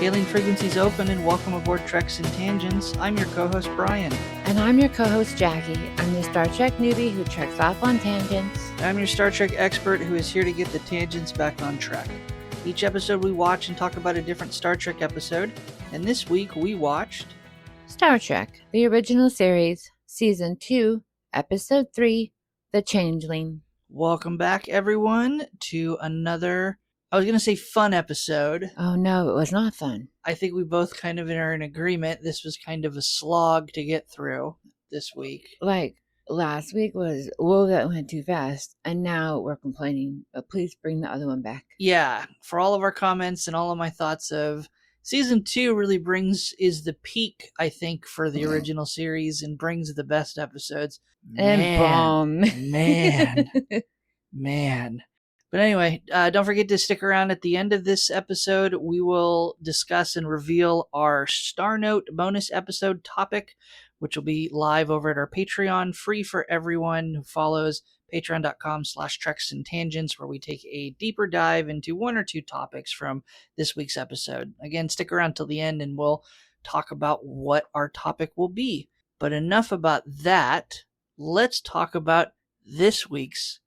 Hailing frequencies open and welcome aboard Treks and Tangents. I'm your co-host Brian. And I'm your co-host Jaci. I'm the Star Trek newbie who treks off on tangents. I'm your Star Trek expert who is here to get the tangents back on track. Each episode we watch and talk about a different Star Trek episode, and this week we watched Star Trek, the original series, Season 2, Episode 3, The Changeling. Welcome back, everyone, to another, I was going to say fun episode. Oh no, it was not fun. I think we both kind of are in agreement. This was kind of a slog to get through this week. Like, last week was, whoa, that went too fast. And now we're complaining. But please bring the other one back. Yeah, for all of our comments and all of my thoughts of Season 2 really is the peak, I think, for the original series and brings the best episodes. And bomb. Man. But anyway, don't forget to stick around at the end of this episode. We will discuss and reveal our Star Note bonus episode topic, which will be live over at our Patreon, free for everyone who follows, patreon.com/Treks and Tangents, where we take a deeper dive into one or two topics from this week's episode. Again, stick around till the end and we'll talk about what our topic will be. But enough about that. Let's talk about this week's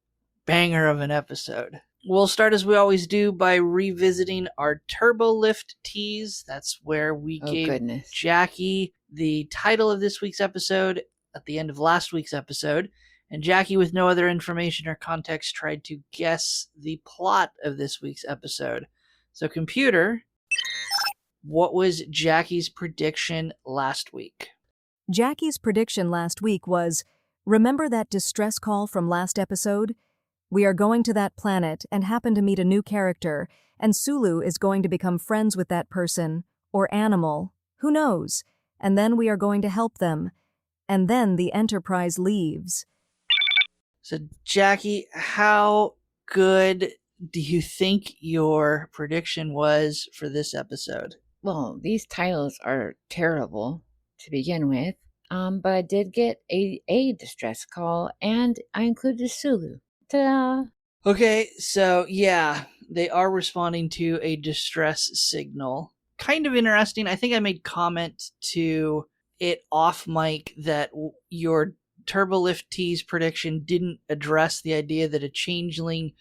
banger of an episode. We'll start as we always do by revisiting our Turbo Lift tease. That's where we gave Jaci the title of this week's episode at the end of last week's episode. And Jaci, with no other information or context, tried to guess the plot of this week's episode. So, computer, what was Jaci's prediction last week? Jaci's prediction last week was, remember that distress call from last episode? We are going to that planet and happen to meet a new character, and Sulu is going to become friends with that person, or animal, who knows? And then we are going to help them. And then the Enterprise leaves. So, Jaci, how good do you think your prediction was for this episode? Well, these titles are terrible to begin with, but I did get a distress call, and I included Sulu. Ta-da! Okay, so yeah, they are responding to a distress signal. Kind of interesting. I think I made comment to it off mic that your Turbolift tease prediction didn't address the idea that a changeling,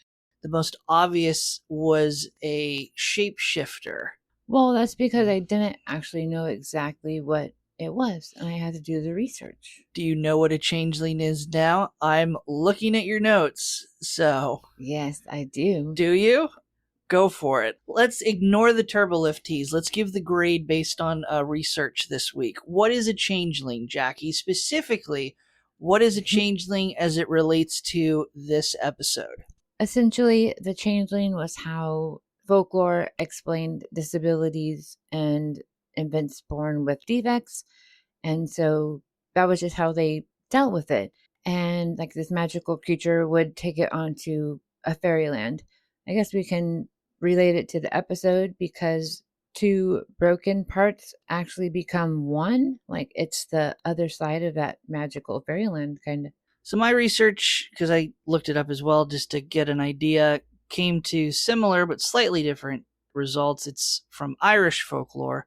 the most obvious, was a shapeshifter. Well, that's because I didn't actually know exactly what it was, and I had to do the research. Do you know what a changeling is now? I'm looking at your notes, so... Yes, I do. Do you? Go for it. Let's ignore the Turbolift tease. Let's give the grade based on research this week. What is a changeling, Jaci? Specifically, what is a changeling as it relates to this episode? Essentially, the changeling was how folklore explained disabilities and infants born with defects, and so that was just how they dealt with it. And like this magical creature would take it onto a fairyland. I guess we can relate it to the episode because two broken parts actually become one. Like it's the other side of that magical fairyland, kind of. So my research, because I looked it up as well just to get an idea, came to similar but slightly different results. It's from Irish folklore.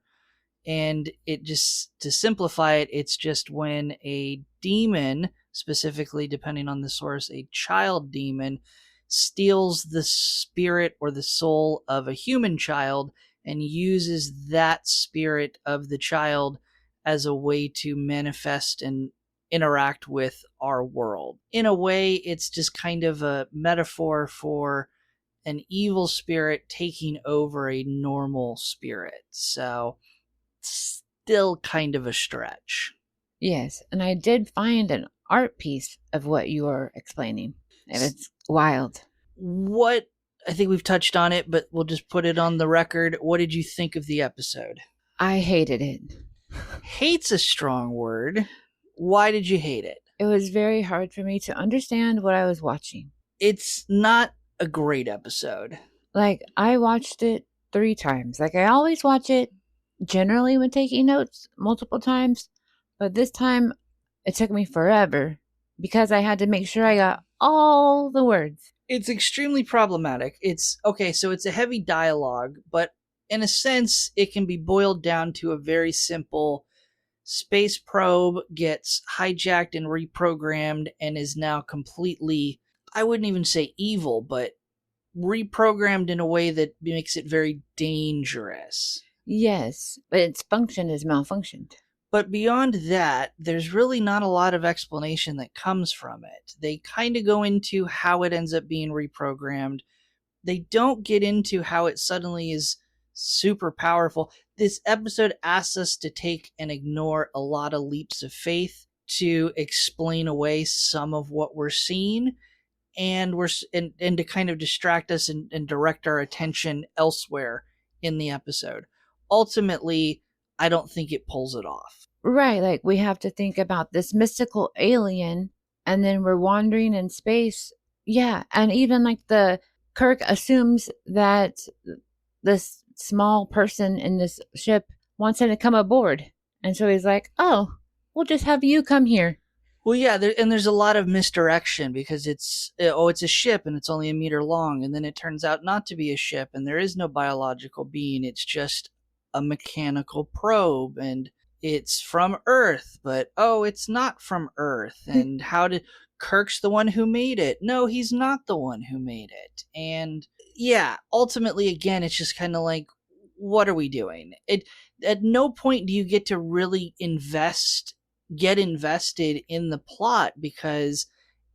And it just, to simplify it, it's just when a demon, specifically depending on the source, a child demon, steals the spirit or the soul of a human child and uses that spirit of the child as a way to manifest and interact with our world. In a way, it's just kind of a metaphor for an evil spirit taking over a normal spirit. So, still kind of a stretch. Yes, and I did find an art piece of what you are explaining. And it's wild. What, I think we've touched on it, but we'll just put it on the record. What did you think of the episode? I hated it. Hate's a strong word. Why did you hate it? It was very hard for me to understand what I was watching. It's not a great episode. Like, I watched it 3 times. Like, I always watch it generally when taking notes multiple times, but this time it took me forever because I had to make sure I got all the words. It's extremely problematic. It's okay, so it's a heavy dialogue, but in a sense, it can be boiled down to a very simple space probe gets hijacked and reprogrammed and is now completely, I wouldn't even say evil, but reprogrammed in a way that makes it very dangerous. Yes, but its function is malfunctioned. But beyond that, there's really not a lot of explanation that comes from it. They kind of go into how it ends up being reprogrammed. They don't get into how it suddenly is super powerful. This episode asks us to take and ignore a lot of leaps of faith to explain away some of what we're seeing, and to kind of distract us and direct our attention elsewhere in the episode. Ultimately, I don't think it pulls it off. Right, like we have to think about this mystical alien, and then we're wandering in space. Yeah, and even like the Kirk assumes that this small person in this ship wants him to come aboard. And so he's like, oh, we'll just have you come here. Well, yeah, there's a lot of misdirection because it's a ship and it's only a meter long, and then it turns out not to be a ship, and there is no biological being. It's just a mechanical probe, and it's from Earth, but it's not from Earth. And how did Kirk's the one who made it? No, he's not the one who made it. And yeah, ultimately, again, it's just kind of like, what are we doing? At no point do you get to really get invested in the plot, because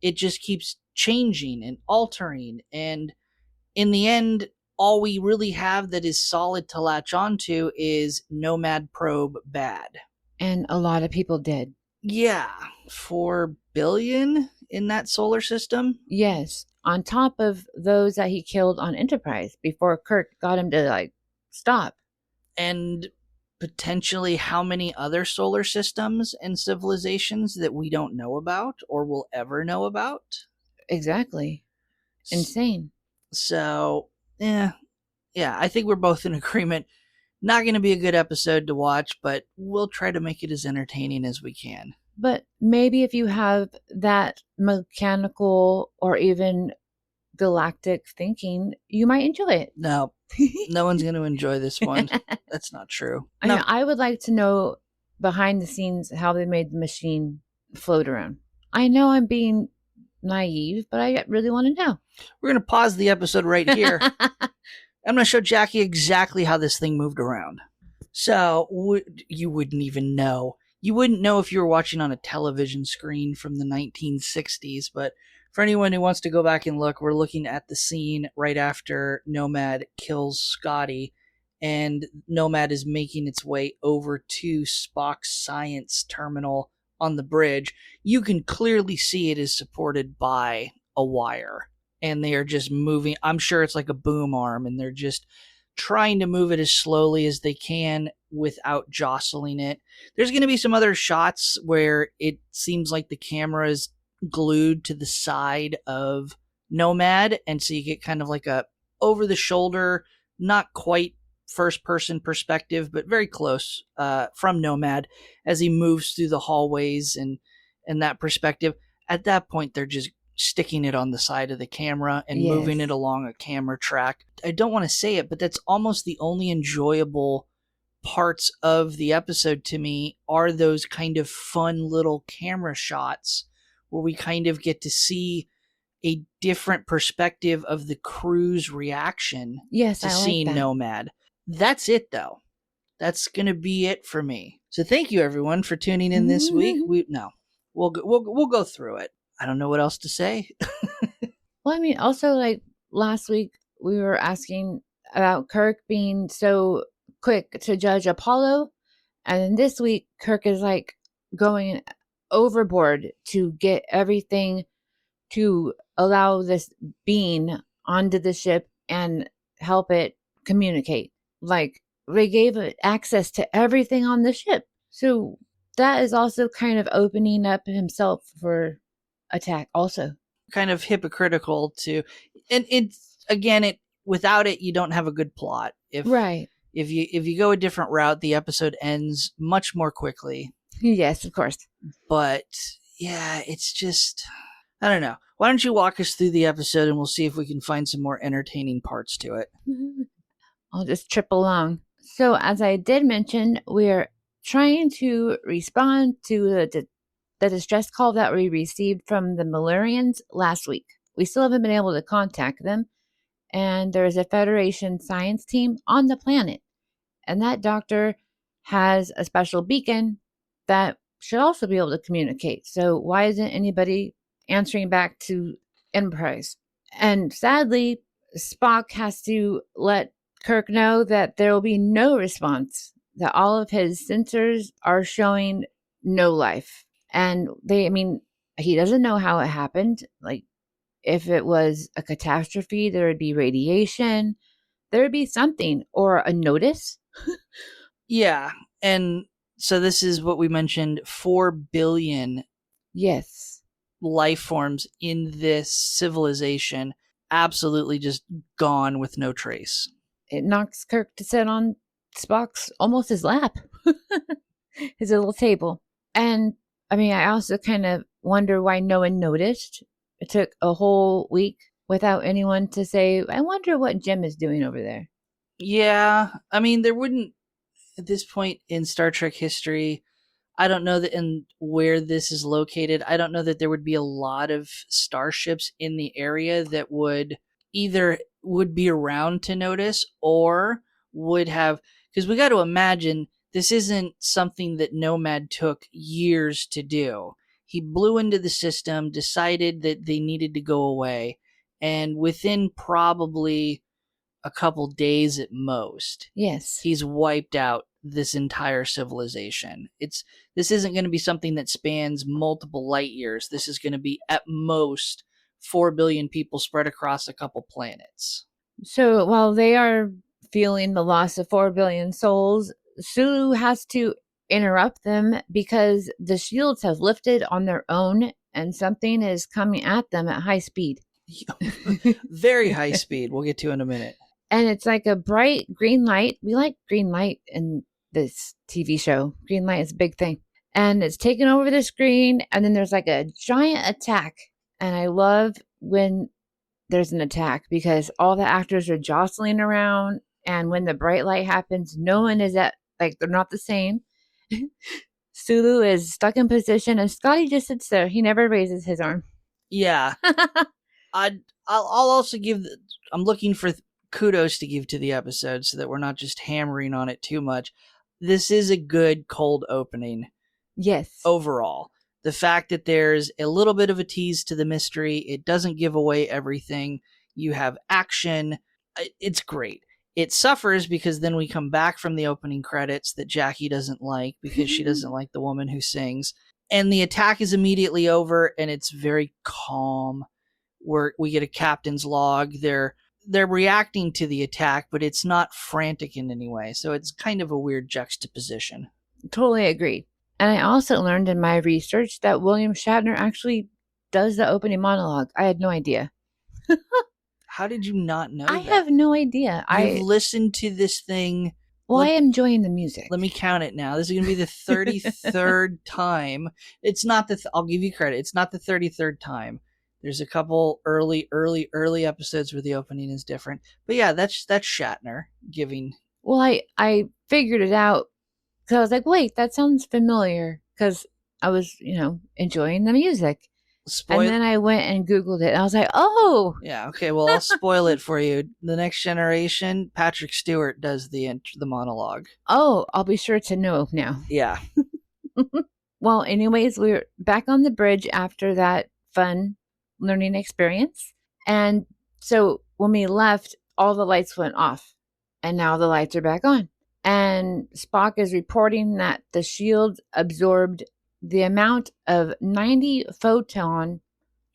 it just keeps changing and altering, and in the end, all we really have that is solid to latch onto is Nomad probe bad. And a lot of people did. Yeah, 4 billion in that solar system. Yes, on top of those that he killed on Enterprise before Kirk got him to stop. And potentially how many other solar systems and civilizations that we don't know about or will ever know about. Exactly. Insane. So, yeah, I think we're both in agreement. Not going to be a good episode to watch, but we'll try to make it as entertaining as we can. But maybe if you have that mechanical or even galactic thinking, you might enjoy it. No, no one's going to enjoy this one. That's not true. No. I would like to know behind the scenes how they made the machine float around. I know I'm being naive, but I really want to know. We're going to pause the episode right here. I'm going to show Jaci exactly how this thing moved around. So you wouldn't even know. You wouldn't know if you were watching on a television screen from the 1960s, but for anyone who wants to go back and look, we're looking at the scene right after Nomad kills Scotty, and Nomad is making its way over to Spock's science terminal on the bridge. You can clearly see it is supported by a wire, and they are just moving. I'm sure it's like a boom arm, and they're just trying to move it as slowly as they can without jostling it. There's going to be some other shots where it seems like the camera is glued to the side of Nomad, and so you get kind of like a over the shoulder, not quite first person perspective, but very close from Nomad as he moves through the hallways and that perspective. At that point, they're just sticking it on the side of the camera and moving it along a camera track. I don't want to say it, but that's almost the only enjoyable parts of the episode to me, are those kind of fun little camera shots where we kind of get to see a different perspective of the crew's reaction to seeing Nomad. That's it, though. That's going to be it for me. So thank you, everyone, for tuning in this week. We'll go through it. I don't know what else to say. Well, I mean, also, last week, we were asking about Kirk being so quick to judge Apollo. And then this week, Kirk is going overboard to get everything to allow this being onto the ship and help it communicate. They gave it access to everything on the ship. So that is also kind of opening up himself for attack also. Kind of hypocritical to, and without it, you don't have a good plot. Right. If you go a different route, the episode ends much more quickly. Yes, of course. But yeah, it's just, I don't know. Why don't you walk us through the episode and we'll see if we can find some more entertaining parts to it. I'll just trip along. So, as I did mention, we're trying to respond to the distress call that we received from the Malurians last week. We still haven't been able to contact them, and there's a Federation science team on the planet, and that doctor has a special beacon that should also be able to communicate. So, why isn't anybody answering back to Enterprise? And sadly, Spock has to let Kirk know that there will be no response, that all of his sensors are showing no life. And he doesn't know how it happened. Like, if it was a catastrophe, there would be radiation, there would be something, or a notice. Yeah. And so this is what we mentioned, 4 billion Yes. life forms in this civilization, absolutely just gone with no trace. It knocks Kirk to sit on Spock's almost his lap, his little table. And I also kind of wonder why no one noticed. It took a whole week without anyone to say, I wonder what Jim is doing over there. Yeah. There wouldn't, at this point in Star Trek history, I don't know that in where this is located, I don't know that there would be a lot of starships in the area that would either would be around to notice or would have, because we got to imagine this isn't something that Nomad took years to do. He blew into the system, decided that they needed to go away, and within probably a couple days at most, Yes. he's wiped out this entire civilization. This isn't going to be something that spans multiple light years. This is going to be at most 4 billion people spread across a couple planets. So while they are feeling the loss of 4 billion souls, Sulu has to interrupt them because the shields have lifted on their own and something is coming at them at high speed. Very high speed. We'll get to in a minute. And it's like a bright green light. We like green light in this TV show. Green light is a big thing. And it's taken over the screen, and then there's like a giant attack. And I love when there's an attack because all the actors are jostling around. And when the bright light happens, no one is they're not the same. Sulu is stuck in position, and Scotty just sits there. He never raises his arm. Yeah. I'll also I'm looking for kudos to give to the episode so that we're not just hammering on it too much. This is a good cold opening. Yes. Overall. The fact that there's a little bit of a tease to the mystery, it doesn't give away everything. You have action. It's great. It suffers because then we come back from the opening credits that Jaci doesn't like because she doesn't like the woman who sings. And the attack is immediately over and it's very calm. We get a captain's log. They're reacting to the attack, but it's not frantic in any way. So it's kind of a weird juxtaposition. Totally agree. And I also learned in my research that William Shatner actually does the opening monologue. I had no idea. How did you not know I that? have no idea. You've listened to this thing. I am enjoying the music. Let me count it now. This is going to be the 33rd time. It's not I'll give you credit. It's not the 33rd time. There's a couple early episodes where the opening is different. But yeah, that's Shatner giving. Well, I figured it out because I was like, wait, that sounds familiar because I was, enjoying the music. And then I went and Googled it and I was like, oh. Yeah, okay, well, I'll spoil it for you. The Next Generation, Patrick Stewart does the monologue. Oh, I'll be sure to know now. Yeah. Well, anyways, we're back on the bridge after that fun learning experience. And so when we left, all the lights went off and now the lights are back on. And Spock is reporting that the shield absorbed the amount of 90 photon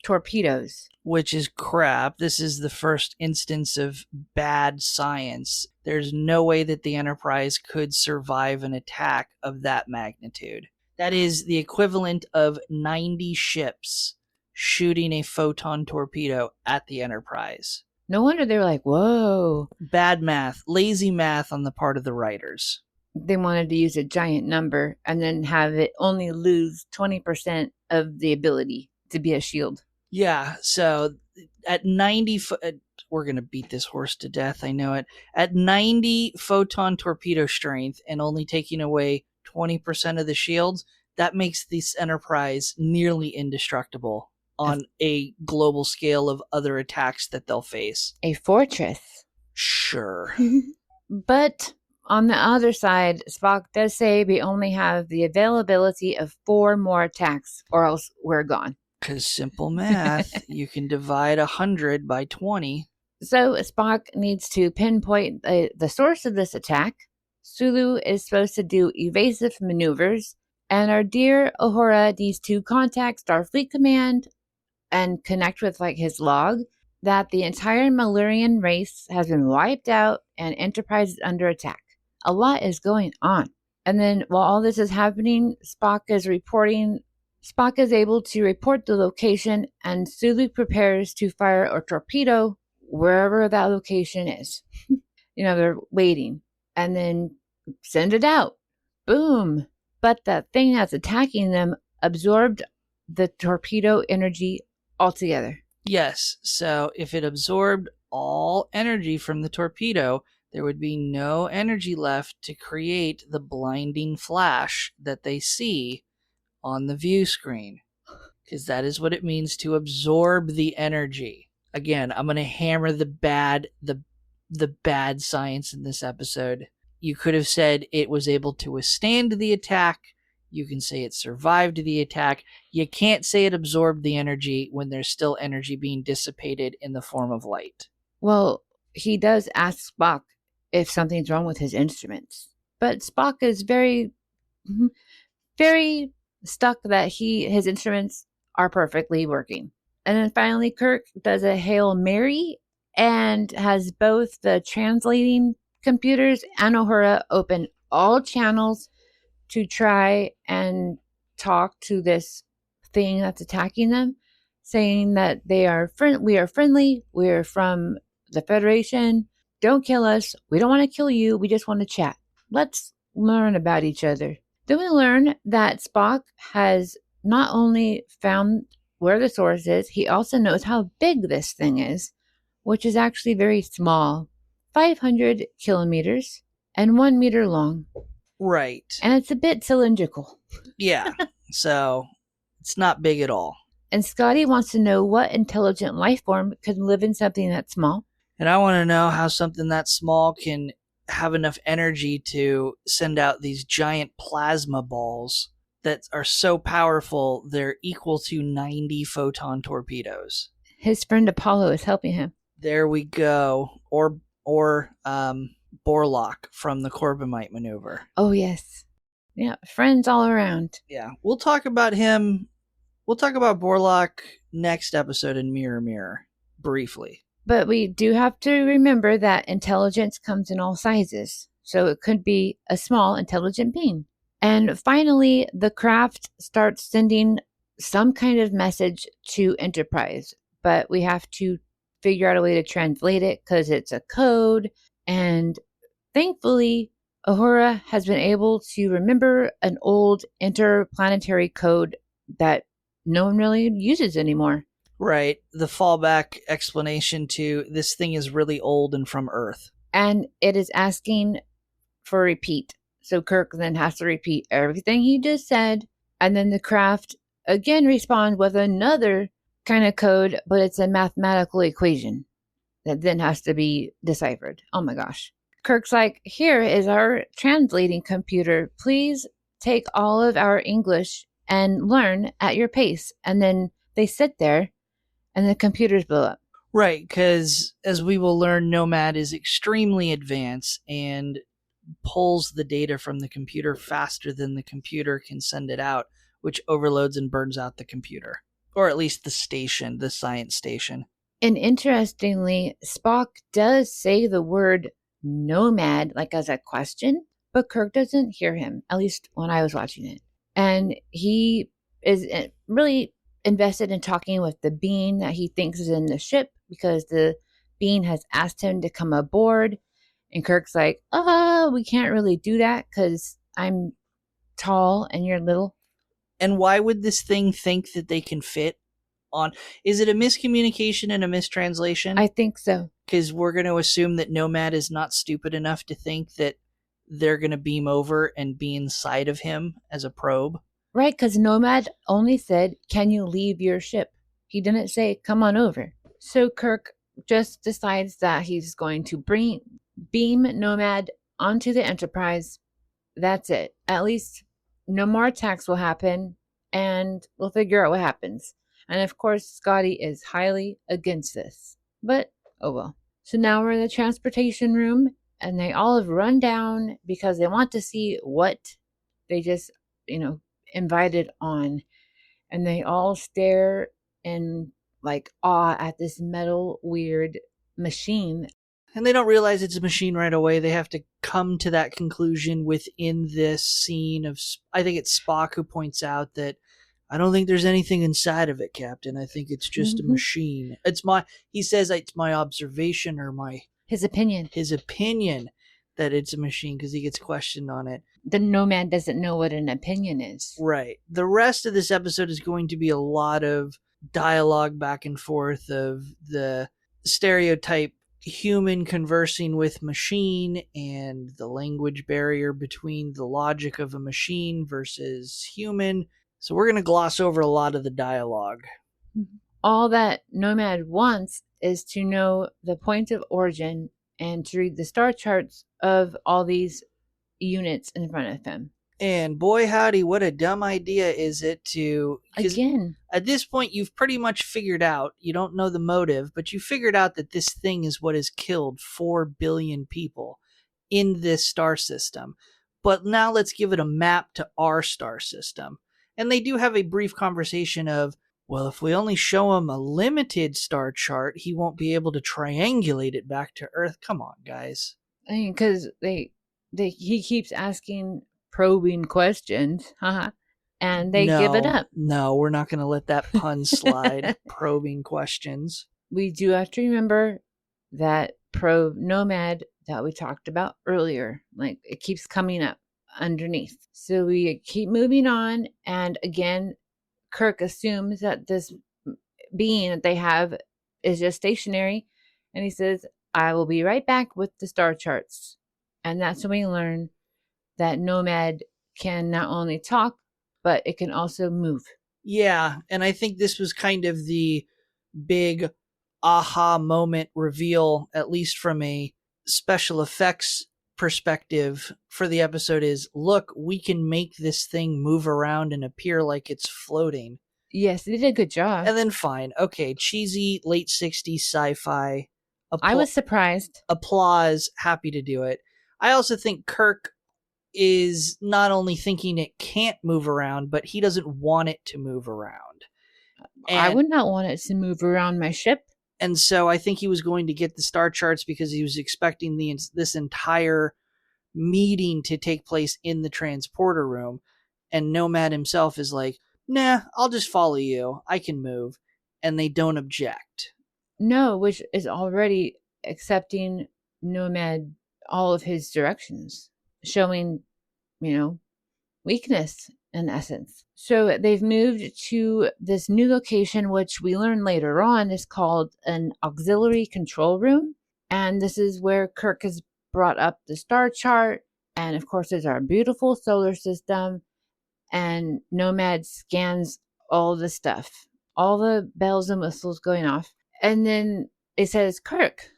torpedoes. Which is crap. This is the first instance of bad science. There's no way that the Enterprise could survive an attack of that magnitude. That is the equivalent of 90 ships shooting a photon torpedo at the Enterprise. No wonder they were like, whoa. Bad math. Lazy math on the part of the writers. They wanted to use a giant number and then have it only lose 20% of the ability to be a shield. Yeah, so at 90 we're going to beat this horse to death, I know it. At 90 photon torpedo strength and only taking away 20% of the shields, that makes this Enterprise nearly indestructible on a global scale of other attacks that they'll face. A fortress. Sure. But on the other side, Spock does say we only have the availability of 4 more attacks, or else we're gone. Because simple math, you can divide 100 by 20. So Spock needs to pinpoint the source of this attack. Sulu is supposed to do evasive maneuvers, and our dear Uhura needs to contact Starfleet Command and connect with his log that the entire Malurian race has been wiped out and Enterprise is under attack. A lot is going on. And then while all this is happening, Spock is able to report the location, and Sulu prepares to fire a torpedo wherever that location is. They're waiting. And then send it out. Boom. But that thing that's attacking them absorbed the torpedo energy altogether. Yes, so if it absorbed all energy from the torpedo, there would be no energy left to create the blinding flash that they see on the view screen. Because that is what it means to absorb the energy. Again, I'm going to hammer the bad science in this episode. You could have said it was able to withstand the attack. You can say it survived the attack. You can't say it absorbed the energy when there's still energy being dissipated in the form of light. Well, he does ask Spock if something's wrong with his instruments. But Spock is very, very stuck that his instruments are perfectly working. And then finally, Kirk does a Hail Mary and has both the translating computers and Uhura open all channels to try and talk to this thing that's attacking them, saying that we are friendly, we're from the Federation, don't kill us, we don't want to kill you, we just want to chat. Let's learn about each other. Then we learn that Spock has not only found where the source is, he also knows how big this thing is, which is actually very small, 500 kilometers and 1 meter long. Right. And it's a bit cylindrical. Yeah, so it's not big at all. And Scotty wants to know what intelligent life form can live in something that small. And I want to know how something that small can have enough energy to send out these giant plasma balls that are so powerful they're equal to 90 photon torpedoes. His friend Apollo is helping him. There we go. Or Borlock from the Corbomite maneuver. Oh, yes. Yeah, friends all around. Yeah, we'll talk about him. We'll talk about Borlock next episode in Mirror Mirror, briefly. But we do have to remember that intelligence comes in all sizes. So it could be a small, intelligent being. And finally, the craft starts sending some kind of message to Enterprise. But we have to figure out a way to translate it because it's a code. And thankfully, Uhura has been able to remember an old interplanetary code that no one really uses anymore. Right. The fallback explanation to this thing is really old and from Earth. And it is asking for repeat. So Kirk then has to repeat everything he just said. And then the craft again responds with another kind of code, but it's a mathematical equation that then has to be deciphered. Oh my gosh. Kirk's like, here is our translating computer. Please take all of our English and learn at your pace. And then they sit there and the computers blow up. Right, because as we will learn, Nomad is extremely advanced and pulls the data from the computer faster than the computer can send it out, which overloads and burns out the computer. Or at least the station, the science station. And interestingly, Spock does say the word Nomad as a question, but Kirk doesn't hear him, at least when I was watching it. And he is really invested in talking with the being that he thinks is in the ship because the being has asked him to come aboard. And Kirk's like, we can't really do that because I'm tall and you're little. And why would this thing think that they can fit on? Is it a miscommunication and a mistranslation? I think so. Because we're going to assume that Nomad is not stupid enough to think that they're going to beam over and be inside of him as a probe. Right, because Nomad only said, "Can you leave your ship?" He didn't say, "Come on over." So Kirk just decides that he's going to beam Nomad onto the Enterprise. That's it. At least no more attacks will happen, and we'll figure out what happens. And of course, Scotty is highly against this. But, oh well. So now we're in the transportation room, and they all have run down because they want to see what they just, invited on. And they all stare in like awe at this metal weird machine. And they don't realize it's a machine right away. They have to come to that conclusion within this scene of, I think it's Spock who points out that, "I don't think there's anything inside of it, Captain. I think it's just a machine." He says it's my observation or his opinion that it's a machine, because he gets questioned on it. The Nomad doesn't know what an opinion is. Right. The rest of this episode is going to be a lot of dialogue back and forth of the stereotype human conversing with machine and the language barrier between the logic of a machine versus human. So we're going to gloss over a lot of the dialogue. All that Nomad wants is to know the point of origin and to read the star charts of all these units in front of him. And boy howdy, what a dumb idea is it to... Again. At this point, you've pretty much figured out, you don't know the motive, but you figured out that this thing is what has killed 4 billion people in this star system. But now let's give it a map to our star system. And they do have a brief conversation of, well, if we only show him a limited star chart, he won't be able to triangulate it back to Earth. Come on, guys. I mean, because he keeps asking probing questions, and they give it up. No, we're not going to let that pun slide. Probing questions. We do have to remember that probe Nomad that we talked about earlier. Like, it keeps coming up underneath. So we keep moving on, and again, Kirk assumes that this being that they have is just stationary, and he says, "I will be right back with the star charts." And that's when we learn that Nomad can not only talk, but it can also move. Yeah, and I think this was kind of the big aha moment reveal, at least from a special effects perspective for the episode, is, look, we can make this thing move around and appear like it's floating. Yes, they did a good job. And then fine, okay, cheesy late 60s sci-fi. I was surprised. Applause, happy to do it. I also think Kirk is not only thinking it can't move around, but he doesn't want it to move around. And I would not want it to move around my ship. And so I think he was going to get the star charts because he was expecting this entire meeting to take place in the transporter room. And Nomad himself is like, "Nah, I'll just follow you. I can move." And they don't object. No, which is already accepting Nomad all of his directions, showing, weakness in essence. So they've moved to this new location, which we learn later on is called an auxiliary control room. And this is where Kirk has brought up the star chart. And of course, there's our beautiful solar system. And Nomad scans all the stuff, all the bells and whistles going off. And then it says Kirk.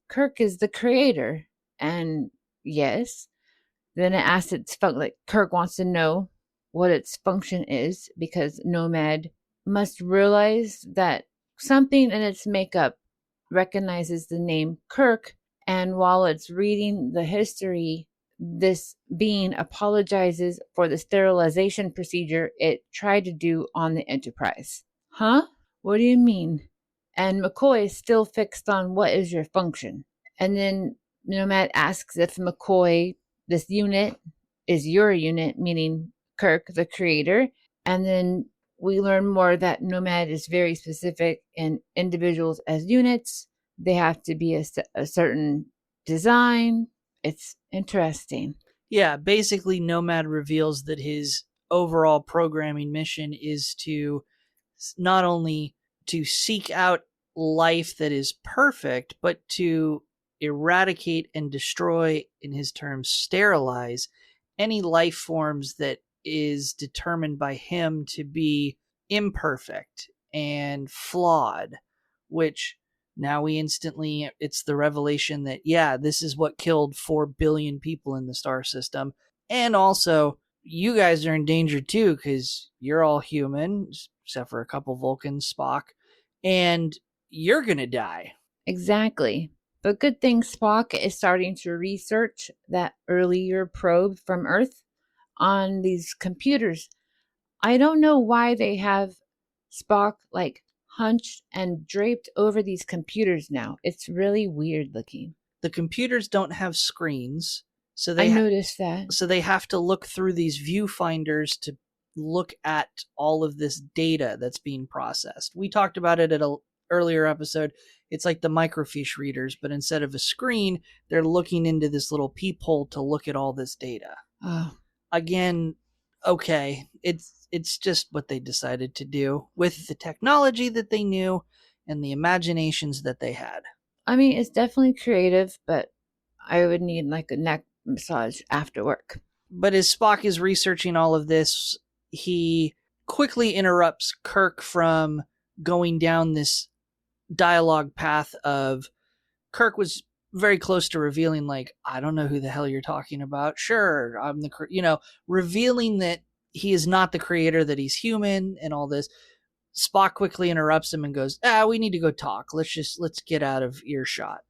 Kirk is the creator. And yes. Then it asks its function, like Kirk wants to know what its function is, because Nomad must realize that something in its makeup recognizes the name Kirk. And while it's reading the history, this being apologizes for the sterilization procedure it tried to do on the Enterprise. Huh? What do you mean? And McCoy is still fixed on what is your function. And then Nomad asks if McCoy, this unit, is your unit, meaning Kirk, the creator. And then we learn more that Nomad is very specific in individuals as units. They have to be a certain design. It's interesting. Yeah, basically Nomad reveals that his overall programming mission is to not only to seek out life that is perfect, but to eradicate and destroy, in his terms, sterilize any life forms that is determined by him to be imperfect and flawed, which now it's the revelation that, yeah, this is what killed 4 billion people in the star system. And also, you guys are in danger too, because you're all human, except for a couple Vulcans, Spock, and you're going to die. Exactly. But good thing Spock is starting to research that earlier probe from Earth on these computers. I don't know why they have Spock like hunched and draped over these computers now. It's really weird looking. The computers don't have screens, so I noticed that. so they have to look through these viewfinders to look at all of this data that's being processed. We talked about it at an earlier episode. It's like the microfiche readers, but instead of a screen, they're looking into this little peephole to look at all this data. Oh. Again, okay, it's just what they decided to do with the technology that they knew and the imaginations that they had. I mean, it's definitely creative, but I would need like a neck massage after work. But as Spock is researching all of this, he quickly interrupts Kirk from going down this dialogue path of, Kirk was very close to revealing, like, I don't know who the hell you're talking about. Sure, I'm revealing that he is not the creator, that he's human and all this. Spock quickly interrupts him and goes, we need to go talk. Let's get out of earshot.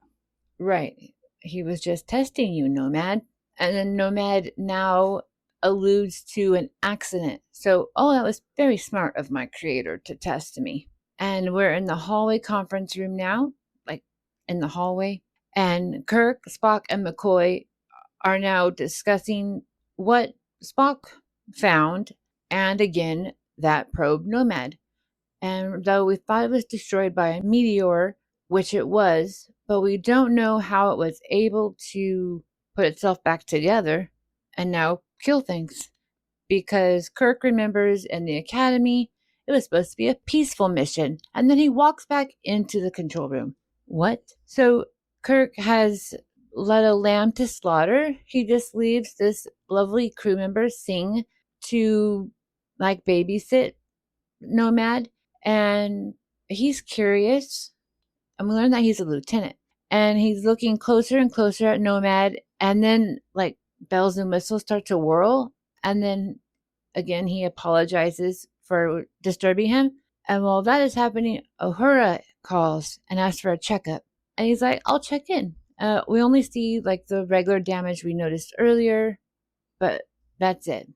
Right. He was just testing you, Nomad. And then Nomad now alludes to an accident. So, that was very smart of my creator to test me. And we're in the hallway conference room now, like in the hallway. And Kirk, Spock, and McCoy are now discussing what Spock found, and again, that probe Nomad. And though we thought it was destroyed by a meteor, which it was, but we don't know how it was able to put itself back together and now kill things. Because Kirk remembers in the academy, it was supposed to be a peaceful mission. And then he walks back into the control room. What? So Kirk has led a lamb to slaughter. He just leaves this lovely crew member Singh to like babysit Nomad. And he's curious. And we learn that he's a lieutenant. And he's looking closer and closer at Nomad. And then like bells and whistles start to whirl. And then again, he apologizes for disturbing him. And while that is happening, Uhura calls and asks for a checkup. And he's like, I'll check in. We only see like the regular damage we noticed earlier, but that's it.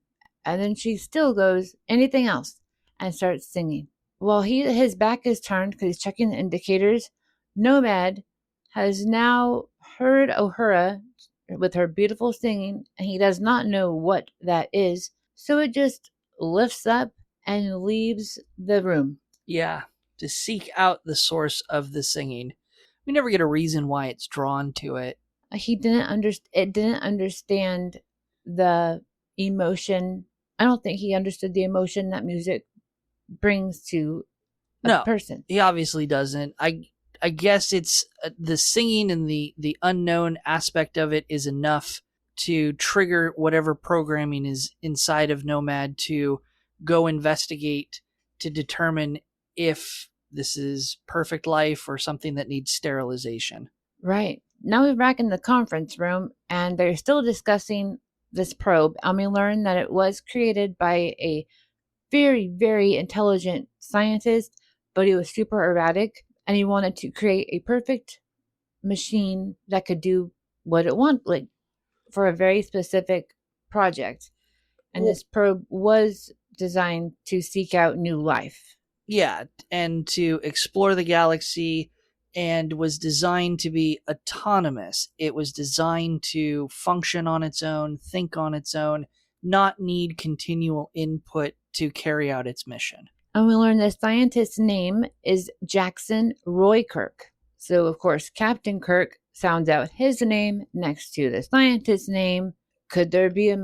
And then she still goes, anything else? And starts singing. While his back is turned because he's checking the indicators, Nomad has now heard Uhura with her beautiful singing, and he does not know what that is. So it just lifts up and leaves the room. Yeah, to seek out the source of the singing. We never get a reason why it's drawn to it. It didn't understand the emotion. I don't think he understood the emotion that music brings to a person. He obviously doesn't. I guess it's the singing and the unknown aspect of it is enough to trigger whatever programming is inside of Nomad to go investigate to determine if this is perfect life or something that needs sterilization. Right. Now we're back in the conference room and they're still discussing this probe. And we learn that it was created by a very, very intelligent scientist, but he was super erratic and he wanted to create a perfect machine that could do what it wanted, like for a very specific project. And this probe was designed to seek out new life. Yeah, and to explore the galaxy, and was designed to be autonomous. It was designed to function on its own, think on its own, not need continual input to carry out its mission. And we learn the scientist's name is Jackson Roy Kirk. So, of course, Captain Kirk sounds out his name next to the scientist's name. Could there be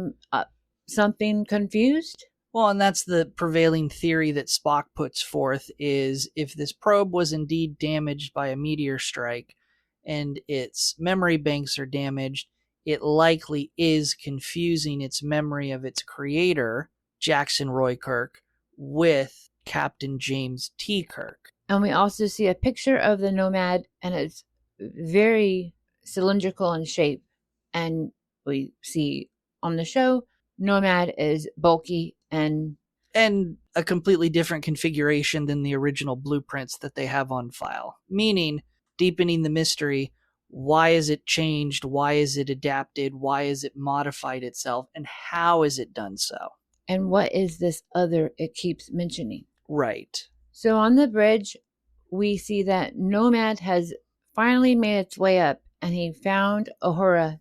something confused? Well, and that's the prevailing theory that Spock puts forth, is if this probe was indeed damaged by a meteor strike and its memory banks are damaged, it likely is confusing its memory of its creator, Jackson Roy Kirk, with Captain James T. Kirk. And we also see a picture of the Nomad, and it's very cylindrical in shape. And we see on the show, Nomad is bulky and a completely different configuration than the original blueprints that they have on file. Meaning, deepening the mystery, why is it changed? Why is it adapted? Why is it modified itself? And how is it done so? And what is this other it keeps mentioning? Right. So on the bridge, we see that Nomad has finally made its way up, and he found Uhura,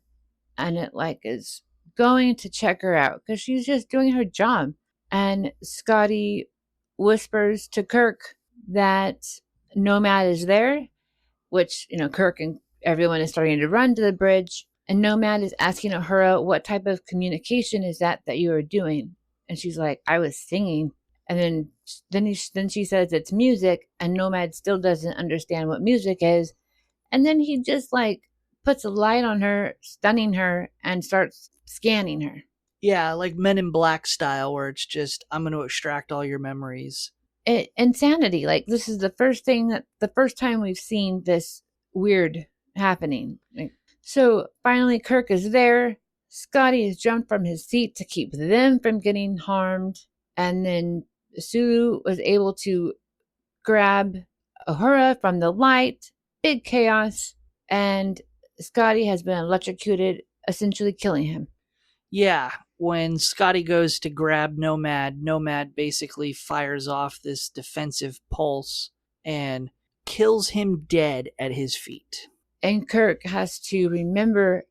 and it is going to check her out because she's just doing her job. And Scotty whispers to Kirk that Nomad is there, which, Kirk and everyone is starting to run to the bridge. And Nomad is asking Uhura, what type of communication is that you are doing? And she's like, I was singing. And then she says it's music, and Nomad still doesn't understand what music is. And then he just puts a light on her, stunning her, and starts scanning her. Yeah, like Men in Black style, where it's just, I'm going to extract all your memories. Insanity. This is the first time we've seen this weird happening. So finally Kirk is there. Scotty has jumped from his seat to keep them from getting harmed. And then Sulu was able to grab Uhura from the light. Big chaos. And Scotty has been electrocuted, essentially killing him. Yeah, when Scotty goes to grab Nomad, Nomad basically fires off this defensive pulse and kills him dead at his feet. And Kirk has to remember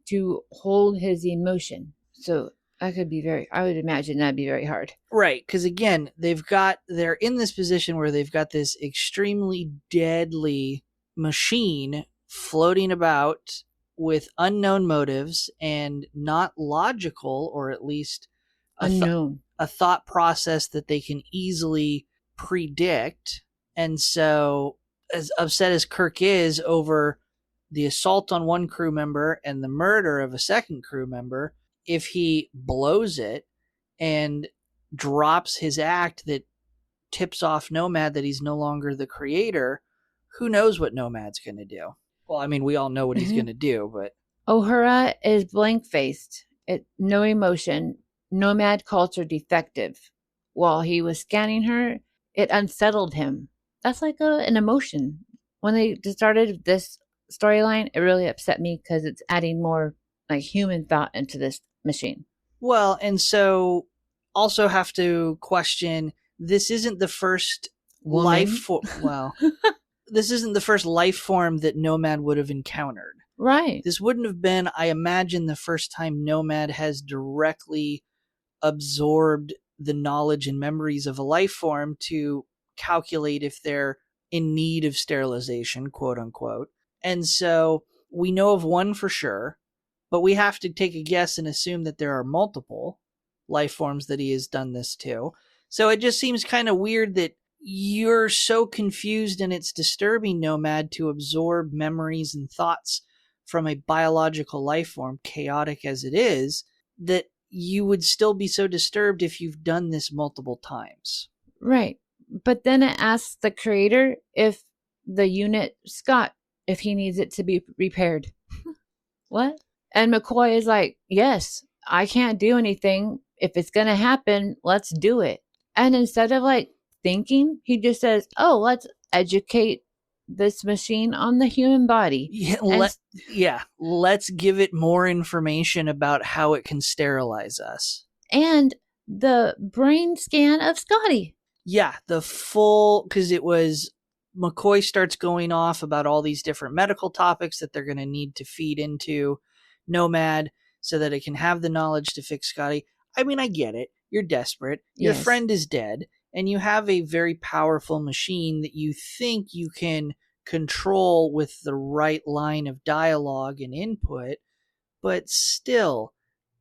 to hold his emotion. So I would imagine that'd be very hard. Right, because again, they're in this position where they've got this extremely deadly machine floating about with unknown motives and not logical, or at least unknown, a thought process that they can easily predict. And so, as upset as Kirk is over the assault on one crew member and the murder of a second crew member, if he blows it and drops his act that tips off Nomad that he's no longer the creator, who knows what Nomad's going to do? Well, I mean, we all know what he's going to do, but... Uhura is blank-faced. No emotion. Nomad calls her defective. While he was scanning her, it unsettled him. That's an emotion. When they started this storyline, it really upset me because it's adding more human thought into this machine. Well, and so also have to question, this isn't the first life form. Well, this isn't the first life form that Nomad would have encountered. Right. This wouldn't have been, I imagine, the first time Nomad has directly absorbed the knowledge and memories of a life form to calculate if they're in need of sterilization, quote unquote. And so we know of one for sure, but we have to take a guess and assume that there are multiple life forms that he has done this to. So it just seems kind of weird that you're so confused, and it's disturbing, Nomad, to absorb memories and thoughts from a biological life form, chaotic as it is, that you would still be so disturbed if you've done this multiple times. Right. But then it asks the creator if the unit, Scott, if he needs it to be repaired. What? And McCoy is like, yes, I can't do anything. If it's going to happen, let's do it. And instead of thinking, he just says, oh, let's educate this machine on the human body. Let's give it more information about how it can sterilize us. And the brain scan of Scotty. Yeah, the full, because it was, McCoy starts going off about all these different medical topics that they're going to need to feed into Nomad so that it can have the knowledge to fix Scotty. I mean, I get it. You're desperate. Your friend is dead, and you have a very powerful machine that you think you can control with the right line of dialogue and input, but still,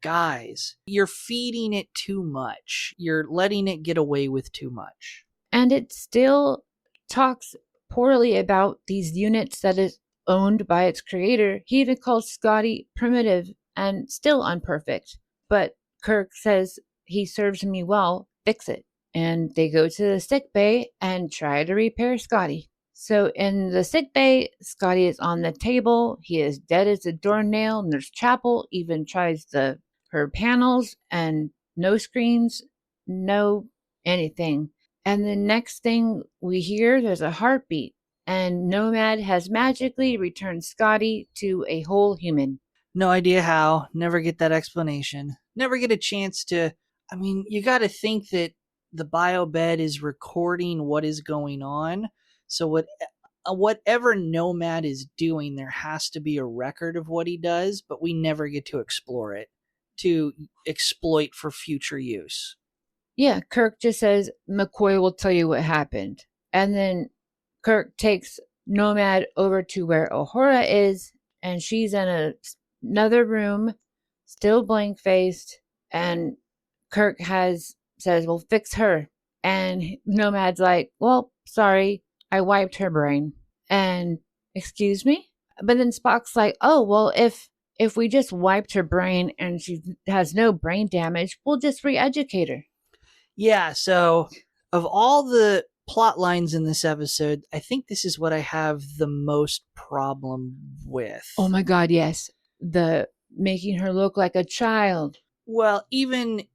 guys, you're feeding it too much. You're letting it get away with too much. And it still talks poorly about these units that is owned by its creator. He even calls Scotty primitive and still unperfect. But Kirk says, he serves me well, fix it. And they go to the sick bay and try to repair Scotty. So in the sick bay, Scotty is on the table. He is dead as a doornail. Nurse Chapel even tries her panels, and no screens, no anything. And the next thing we hear, there's a heartbeat, and Nomad has magically returned Scotty to a whole human. No idea how. Never get that explanation. Never get a chance to. I mean, you got to think that the biobed is recording what is going on. So whatever Nomad is doing, there has to be a record of what he does, but we never get to explore it to exploit for future use. Yeah, Kirk just says, McCoy will tell you what happened. And then Kirk takes Nomad over to where Uhura is, and she's in another room, still blank-faced, and Kirk says, well, fix her. And Nomad's like, well, sorry, I wiped her brain. And, excuse me? But then Spock's like, oh, well, if we just wiped her brain and she has no brain damage, we'll just re-educate her. Yeah, so of all the plot lines in this episode, I think this is what I have the most problem with. Oh my god, yes. The making her look like a child. Well, even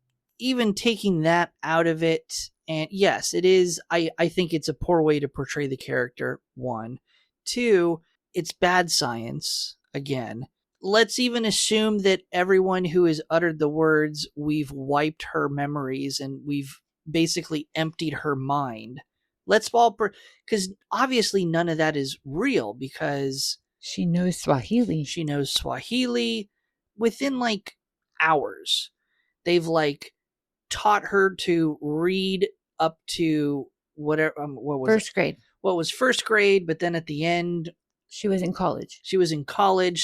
taking that out of it, and yes, it is, I think it's a poor way to portray the character, one. Two, it's bad science, again. Let's even assume that everyone who has uttered the words, we've wiped her memories and we've basically emptied her mind. Let's all, because obviously none of that is real, because she knows Swahili. She knows Swahili within like hours. They've like taught her to read up to whatever, what was first grade. What was first grade, but then at the end, she was in college.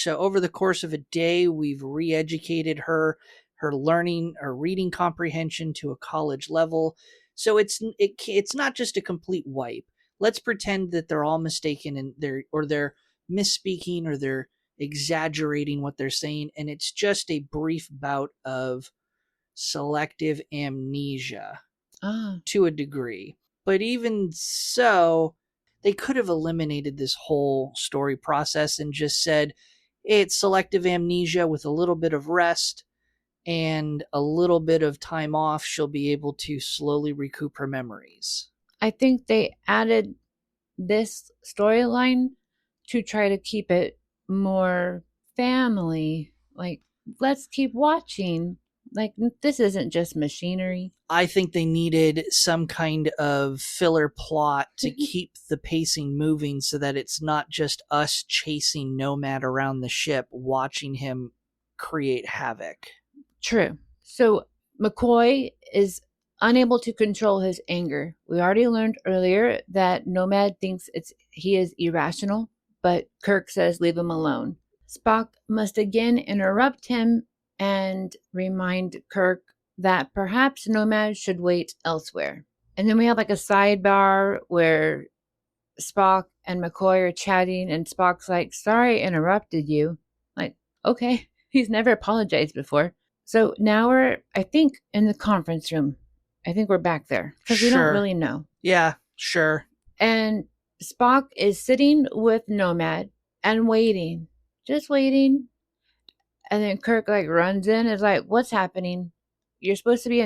So over the course of a day, we've re-educated her learning or reading comprehension to a college level. So it's not just a complete wipe. Let's pretend that they're all mistaken and they're misspeaking or they're exaggerating what they're saying, and it's just a brief bout of selective amnesia to a degree. But even so, they could have eliminated this whole story process and just said it's selective amnesia with a little bit of rest and a little bit of time off. She'll be able to slowly recoup her memories. I think they added this storyline to try to keep it more family. Like, let's keep watching. Like, this isn't just machinery. I think they needed some kind of filler plot to keep the pacing moving so that it's not just us chasing Nomad around the ship, watching him create havoc. True. So McCoy is unable to control his anger. We already learned earlier that Nomad thinks he is irrational, but Kirk says leave him alone. Spock must again interrupt him and remind Kirk that perhaps Nomad should wait elsewhere. And then we have like a sidebar where Spock and McCoy are chatting, and Spock's like, sorry I interrupted you. Like, okay, he's never apologized before. So now we're, I think, in the conference room. I think we're back there because we don't really know. Yeah, sure. And Spock is sitting with Nomad and waiting, just waiting. And then Kirk runs in and is like, what's happening? You're supposed to be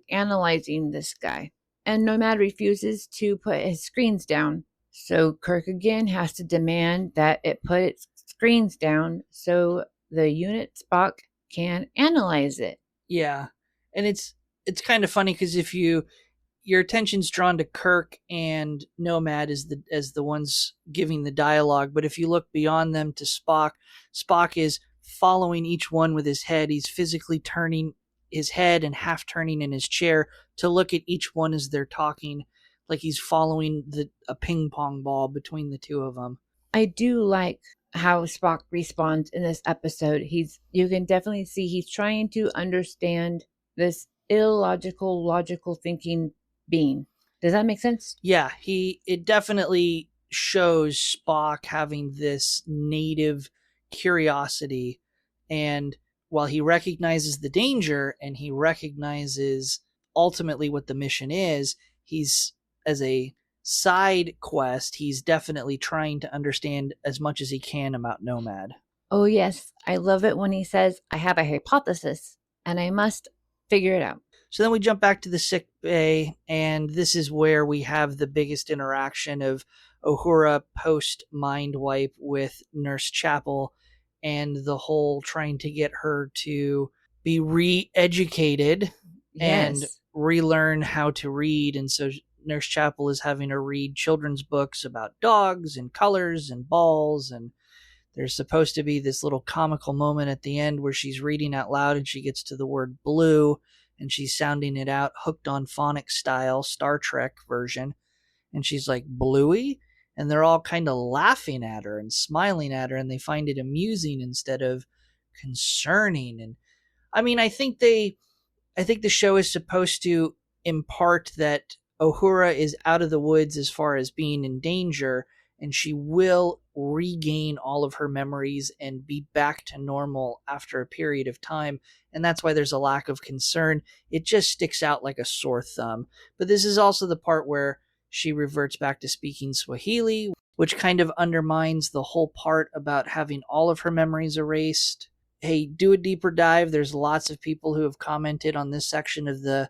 analyzing this guy. And Nomad refuses to put his screens down. So Kirk again has to demand that it put its screens down so the unit Spock can analyze it. Yeah. And it's kind of funny because if your attention's drawn to Kirk and Nomad as the ones giving the dialogue, but if you look beyond them to Spock is following each one with his head. He's physically turning his head and half turning in his chair to look at each one as they're talking, like he's following a ping pong ball between the two of them. I do like how Spock responds in this episode. You can definitely see he's trying to understand this illogical, logical thinking being. Does that make sense? Yeah, it definitely shows Spock having this native curiosity, and while he recognizes the danger and he recognizes ultimately what the mission is, he's, as a side quest, he's definitely trying to understand as much as he can about Nomad. Oh, yes. I love it when he says, I have a hypothesis and I must figure it out. So then we jump back to the sick bay, and this is where we have the biggest interaction of Uhura post mind wipe with Nurse Chapel, and the whole trying to get her to be re-educated and Yes. relearn how to read. And so Nurse Chapel is having her read children's books about dogs and colors and balls, and there's supposed to be this little comical moment at the end where she's reading out loud and she gets to the word blue and she's sounding it out hooked on phonics style, Star Trek version. And she's like, Bluey? And they're all kind of laughing at her and smiling at her, and they find it amusing instead of concerning. And I mean, I think the show is supposed to impart that Uhura is out of the woods as far as being in danger, and she will regain all of her memories and be back to normal after a period of time. And that's why there's a lack of concern. It just sticks out like a sore thumb. But this is also the part where she reverts back to speaking Swahili, which kind of undermines the whole part about having all of her memories erased. Hey, do a deeper dive. There's lots of people who have commented on this section of the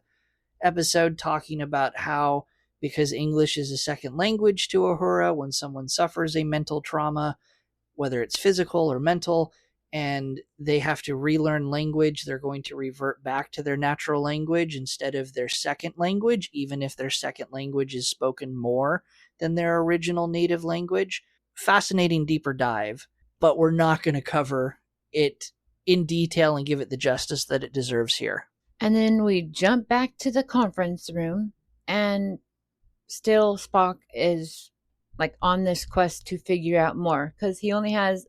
episode talking about how, because English is a second language to Uhura, when someone suffers a mental trauma, whether it's physical or mental, and they have to relearn language, they're going to revert back to their natural language instead of their second language, even if their second language is spoken more than their original native language. Fascinating deeper dive, but we're not going to cover it in detail and give it the justice that it deserves here. And then we jump back to the conference room, and still Spock is like on this quest to figure out more because he only has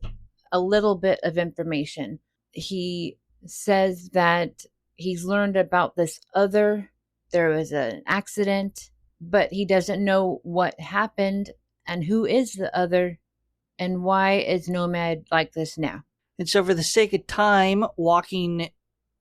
a little bit of information. He says that he's learned about this other, there was an accident, but he doesn't know what happened and who is the other and why is Nomad like this now. And so, for the sake of time, walking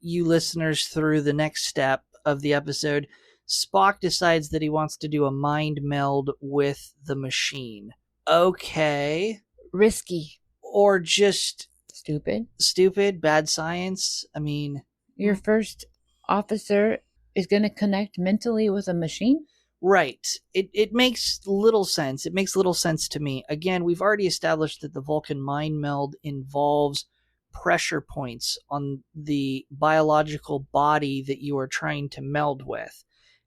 you listeners through the next step of the episode, Spock decides that he wants to do a mind meld with the machine. Okay. Risky. Or just Stupid. Bad science. I mean, your first officer is going to connect mentally with a machine? Right. It makes little sense. It makes little sense to me. Again, we've already established that the Vulcan mind meld involves pressure points on the biological body that you are trying to meld with,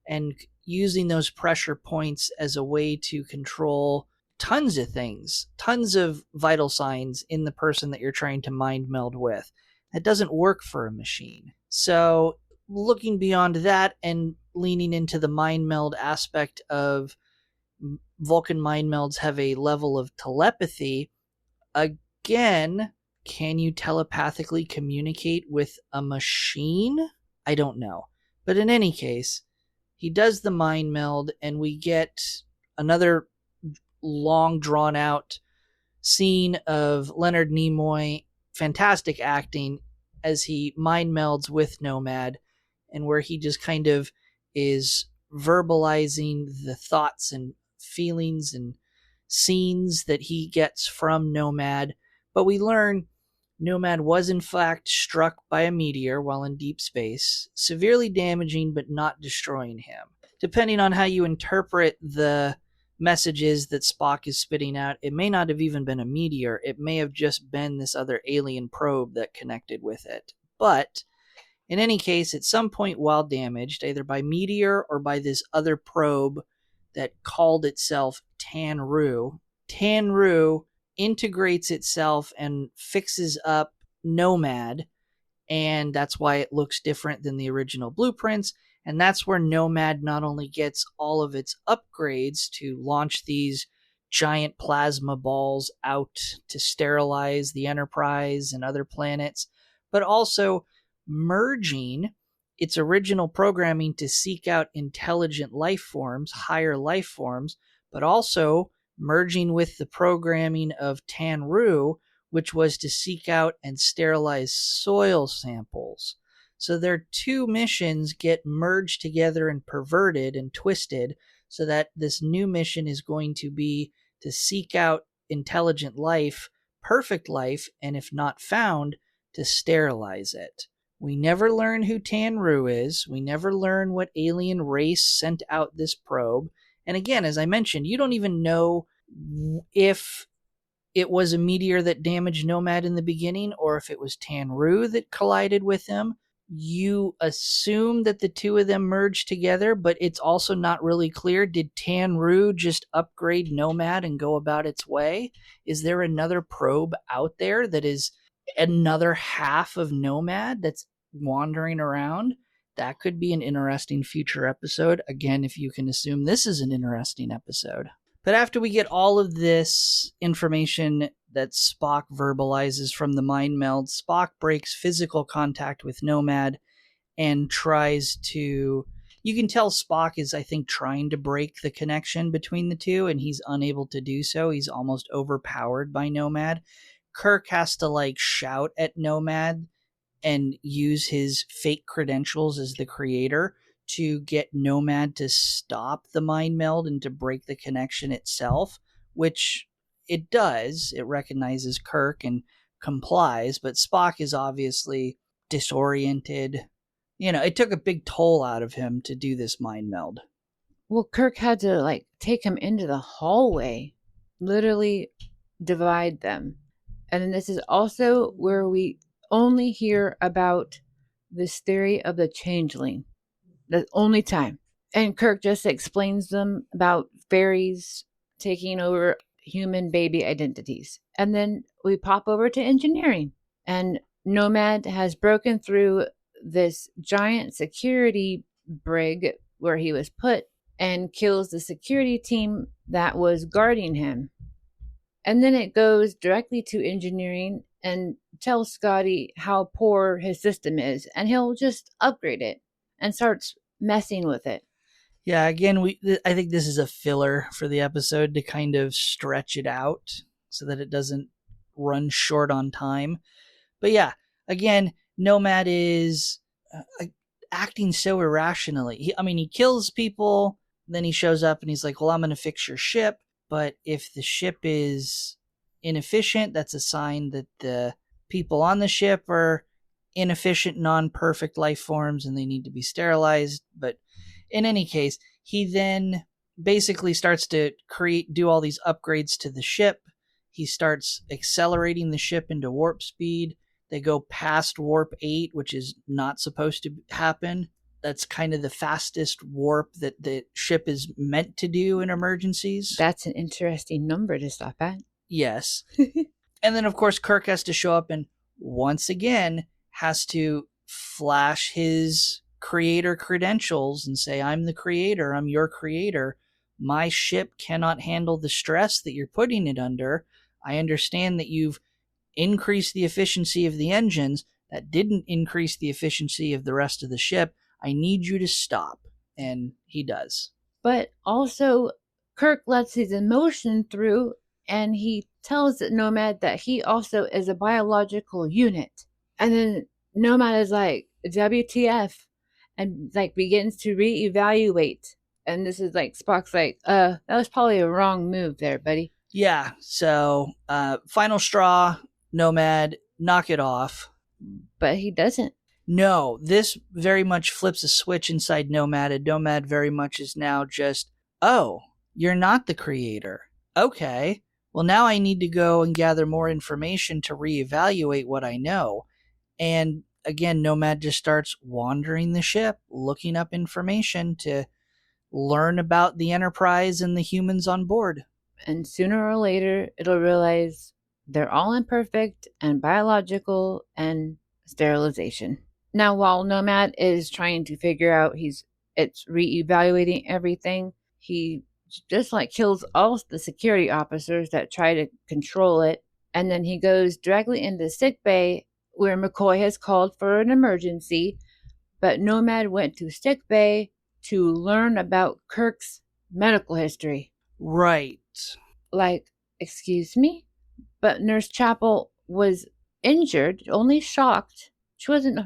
and using those pressure points as a way to control tons of things, tons of vital signs in the person that you're trying to mind meld with. That doesn't work for a machine. So, looking beyond that and leaning into the mind meld aspect of Vulcan mind melds have a level of telepathy. Again, can you telepathically communicate with a machine? I don't know. But in any case, he does the mind meld, and we get another long drawn out scene of Leonard Nimoy, fantastic acting, as he mind melds with Nomad, and where he just kind of is verbalizing the thoughts and feelings and scenes that he gets from Nomad. But we learn Nomad was in fact struck by a meteor while in deep space, severely damaging but not destroying him. Depending on how you interpret the messages that Spock is spitting out, it may not have even been a meteor. It may have just been this other alien probe that connected with it. But in any case, at some point while damaged, either by meteor or by this other probe that called itself Tanru, Tanru integrates itself and fixes up Nomad, and that's why it looks different than the original blueprints. And that's where Nomad not only gets all of its upgrades to launch these giant plasma balls out to sterilize the Enterprise and other planets, but also merging its original programming to seek out intelligent life forms, higher life forms, but also merging with the programming of Tanru, which was to seek out and sterilize soil samples. So their two missions get merged together and perverted and twisted so that this new mission is going to be to seek out intelligent life, perfect life, and if not found, to sterilize it. We never learn who Tanru is. We never learn what alien race sent out this probe. And again, as I mentioned, you don't even know if it was a meteor that damaged Nomad in the beginning or if it was Tanru that collided with him. You assume that the two of them merged together, but it's also not really clear. Did Tanru just upgrade Nomad and go about its way? Is there another probe out there that is another half of Nomad that's wandering around? That could be an interesting future episode. Again, if you can assume this is an interesting episode. But after we get all of this information that Spock verbalizes from the mind meld, Spock breaks physical contact with Nomad and tries to... You can tell Spock is, I think, trying to break the connection between the two, and he's unable to do so. He's almost overpowered by Nomad. Kirk has to, shout at Nomad and use his fake credentials as the creator to get Nomad to stop the mind meld and to break the connection itself, which it does. It recognizes Kirk and complies, but Spock is obviously disoriented. It took a big toll out of him to do this mind meld. Well, Kirk had to take him into the hallway, literally divide them. And then this is also where we only hear about this theory of the Changeling. The only time. And Kirk just explains them about fairies taking over human baby identities. And then we pop over to engineering. And Nomad has broken through this giant security brig where he was put and kills the security team that was guarding him. And then it goes directly to engineering and tells Scotty how poor his system is, and he'll just upgrade it and starts messing with it. Yeah, again, I think this is a filler for the episode to kind of stretch it out so that it doesn't run short on time. But yeah, again, Nomad is acting so irrationally. He kills people, then he shows up and he's like, well, I'm going to fix your ship. But if the ship is inefficient, that's a sign that the people on the ship are inefficient, non-perfect life forms and they need to be sterilized. But in any case, he then basically starts to do all these upgrades to the ship. He starts accelerating the ship into warp speed. They go past warp 8, which is not supposed to happen. That's kind of the fastest warp that the ship is meant to do in emergencies. That's an interesting number to stop at. Yes. And then, of course, Kirk has to show up and once again has to flash his creator credentials and say, I'm the creator, I'm your creator. My ship cannot handle the stress that you're putting it under. I understand that you've increased the efficiency of the engines. That didn't increase the efficiency of the rest of the ship. I need you to stop. And he does. But also, Kirk lets his emotion through and he tells Nomad that he also is a biological unit. And then Nomad is like, WTF? And begins to reevaluate. And this is Spock's that was probably a wrong move there, buddy. Yeah, so final straw, Nomad, knock it off. But he doesn't. No, this very much flips a switch inside Nomad, and Nomad very much is now just, oh, you're not the creator. Okay, well now I need to go and gather more information to reevaluate what I know. And again, Nomad just starts wandering the ship, looking up information to learn about the Enterprise and the humans on board. And sooner or later, it'll realize they're all imperfect and biological and sterilization. Now, while Nomad is trying to figure out it's reevaluating everything, he just like kills all the security officers that try to control it. And then he goes directly into sick bay where McCoy has called for an emergency, but Nomad went to sick bay to learn about Kirk's medical history. Right. Like, excuse me? But Nurse Chapel was injured, only shocked. She wasn't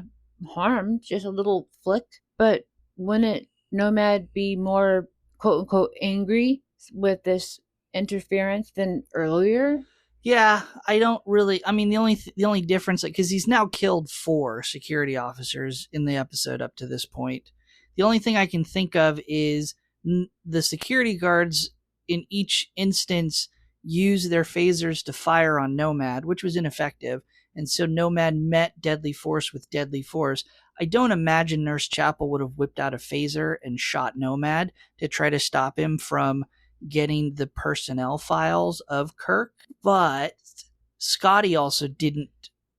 harmed, just a little flick. But wouldn't Nomad be more quote unquote angry with this interference than earlier? Yeah, I don't really. I mean, the only difference, because he's now killed 4 security officers in the episode up to this point. The only thing I can think of is the security guards in each instance use their phasers to fire on Nomad, which was ineffective, and so Nomad met deadly force with deadly force. I don't imagine Nurse Chapel would have whipped out a phaser and shot Nomad to try to stop him from getting the personnel files of Kirk, but Scotty also didn't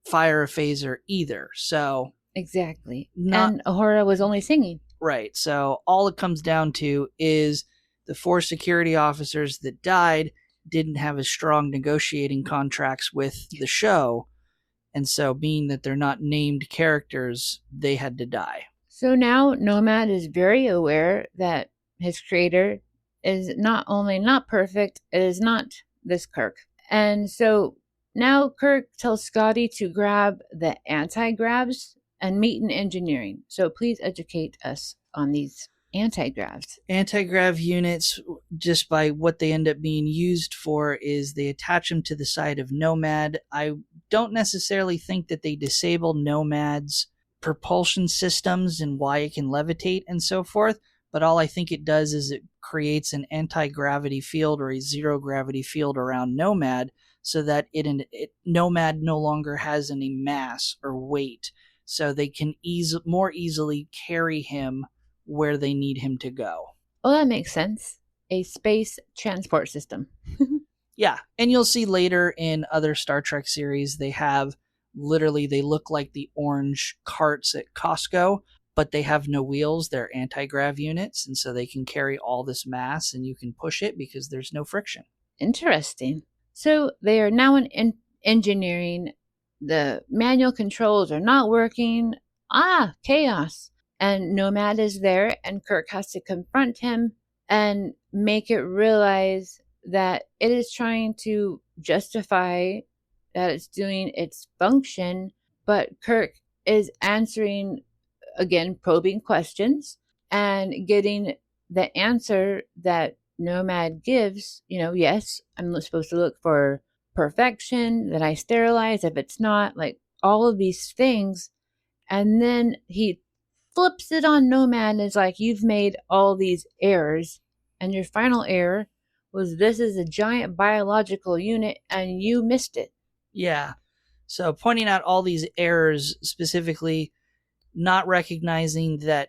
fire a phaser either. So exactly. And Uhura was only singing. Right. So all it comes down to is the 4 security officers that died didn't have as strong negotiating contracts with the show. And so being that they're not named characters, they had to die. So now Nomad is very aware that his creator is not only not perfect, it is not this Kirk. And so now Kirk tells Scotty to grab the anti-gravs and meet in engineering. So please educate us on these anti-gravs. Anti-grav units, just by what they end up being used for, is they attach them to the side of Nomad. I don't necessarily think that they disable Nomad's propulsion systems and why it can levitate and so forth, but all I think it does is it creates an anti-gravity field or a zero gravity field around Nomad so that Nomad no longer has any mass or weight, so they can more easily carry him where they need him to go. Oh, that makes sense. A space transport system. Yeah, and you'll see later in other Star Trek series, they look like the orange carts at Costco, but they have no wheels. They're anti-grav units, and so they can carry all this mass, and you can push it because there's no friction. Interesting. So they are now in engineering. The manual controls are not working. Chaos. And Nomad is there, and Kirk has to confront him and make it realize that it is trying to justify that it's doing its function, but Kirk is answering, again, probing questions and getting the answer that Nomad gives. Yes, I'm supposed to look for perfection, that I sterilize if it's not, like all of these things. And then he flips it on Nomad and is like, you've made all these errors, and your final error was this is a giant biological unit and you missed it. Yeah. So pointing out all these errors, specifically not recognizing that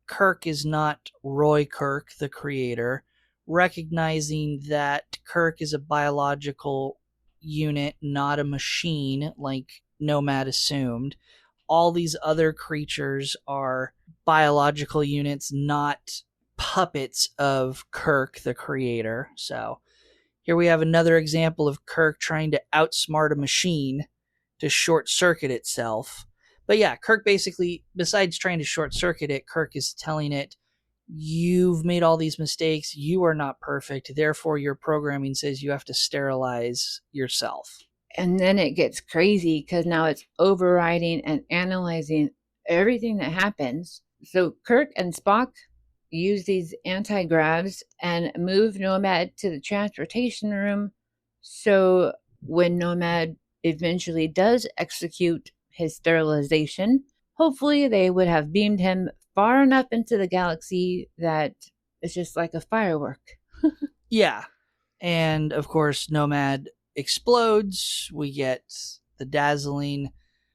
Kirk is not Roy Kirk, the creator, recognizing that Kirk is a biological unit, not a machine like Nomad assumed. All these other creatures are biological units, not puppets of Kirk, the creator. So here we have another example of Kirk trying to outsmart a machine to short circuit itself. But yeah, Kirk basically, besides trying to short circuit it, Kirk is telling it, you've made all these mistakes, you are not perfect, therefore your programming says you have to sterilize yourself. And then it gets crazy because now it's overriding and analyzing everything that happens. So Kirk and Spock use these anti-gravs and move Nomad to the transportation room. So when Nomad eventually does execute his sterilization, hopefully they would have beamed him far enough into the galaxy that it's just like a firework. Yeah. And of course, Nomad explodes. We get the dazzling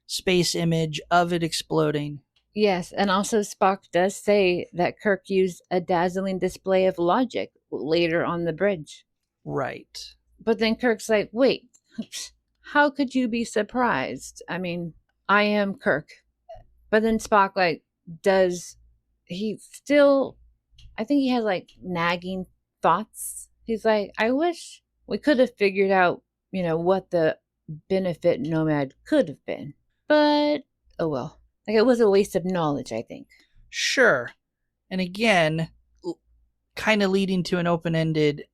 space image of it exploding. Yes, and also Spock does say that Kirk used a dazzling display of logic later on the bridge. Right. But then Kirk's like, wait, how could you be surprised? I mean, I am Kirk. But then Spock, I think he has like nagging thoughts. He's like, I wish we could have figured out, what the benefit Nomad could have been. But, oh well. Like, it was a waste of knowledge, I think. Sure. And again, kind of leading to an open-ended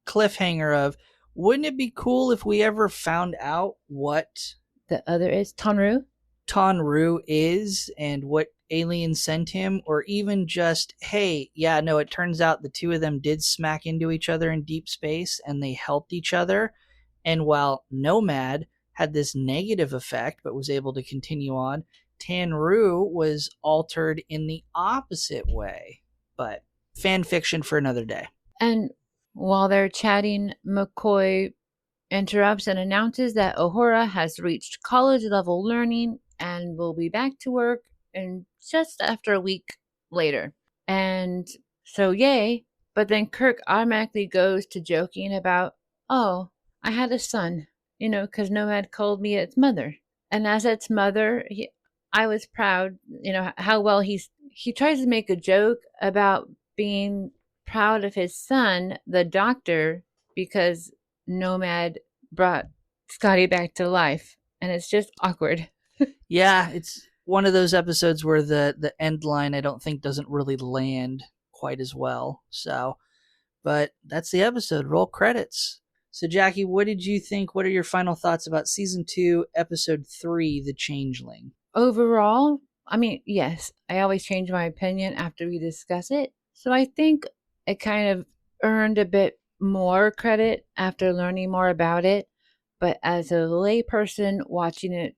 cliffhanger of, wouldn't it be cool if we ever found out what The other is Tonru. Tonru is and what aliens sent him, or even just, hey, yeah, no, it turns out the two of them did smack into each other in deep space and they helped each other. And while Nomad had this negative effect but was able to continue on, Tanru was altered in the opposite way. But fan fiction for another day. And while they're chatting, McCoy interrupts and announces that Uhura has reached college level learning and will be back to work in just after a week later. And so, yay. But then Kirk automatically goes to joking about, oh, I had a son, because Nomad called me its mother. And as its mother, I was proud, how well he tries to make a joke about being proud of his son, the doctor, because Nomad brought Scotty back to life. And it's just awkward. Yeah, it's one of those episodes where the end line I don't think doesn't really land quite as well. So, but that's the episode. Roll credits. So, Jackie, what did you think? What are your final thoughts about season 2, episode 3, The Changeling? Overall, I mean, yes, I always change my opinion after we discuss it. So I think it kind of earned a bit more credit after learning more about it. But as a layperson watching it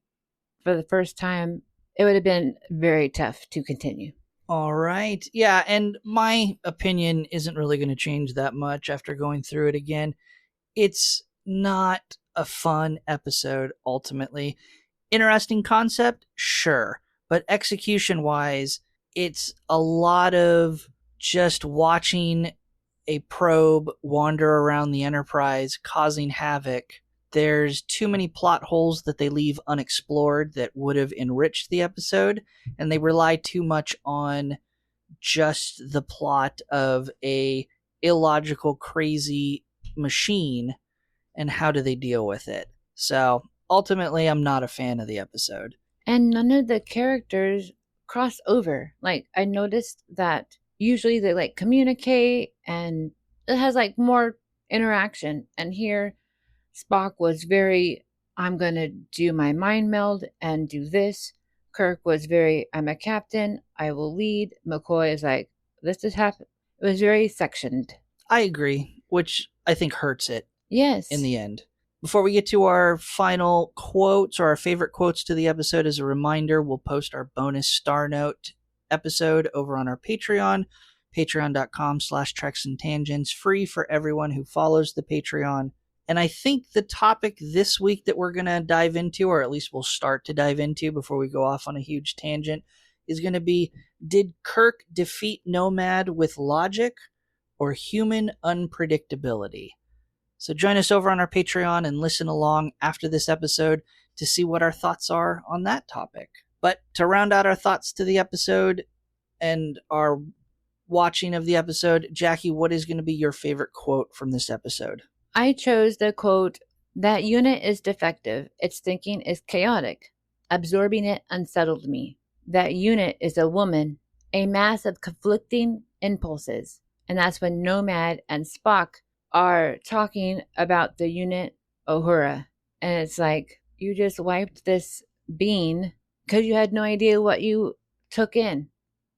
for the first time, it would have been very tough to continue. All right. Yeah, and my opinion isn't really going to change that much after going through it again. It's not a fun episode, ultimately. Interesting concept? Sure. But execution wise, it's a lot of just watching a probe wander around the Enterprise, causing havoc. There's too many plot holes that they leave unexplored that would have enriched the episode, and they rely too much on just the plot of a illogical, crazy machine and how do they deal with it. So ultimately, I'm not a fan of the episode. And none of the characters cross over. Like, I noticed that usually they like communicate and it has like more interaction. And here, Spock was very, I'm going to do my mind meld and do this. Kirk was very, I'm a captain, I will lead. McCoy is like, this is happening. It was very sectioned. I agree, which I think hurts it. Yes. In the end. Before we get to our final quotes or our favorite quotes to the episode, as a reminder, we'll post our bonus Star Note episode over on our Patreon, patreon.com/Treks and Tangents, free for everyone who follows the Patreon. And I think the topic this week that we're going to dive into, or at least we'll start to dive into before we go off on a huge tangent, is going to be, did Kirk defeat Nomad with logic or human unpredictability? So join us over on our Patreon and listen along after this episode to see what our thoughts are on that topic. But to round out our thoughts to the episode and our watching of the episode, Jackie, what is going to be your favorite quote from this episode? I chose the quote, that unit is defective. Its thinking is chaotic. Absorbing it unsettled me. That unit is a woman, a mass of conflicting impulses. And that's when Nomad and Spock are talking about the unit Uhura. And it's like, you just wiped this bean because you had no idea what you took in.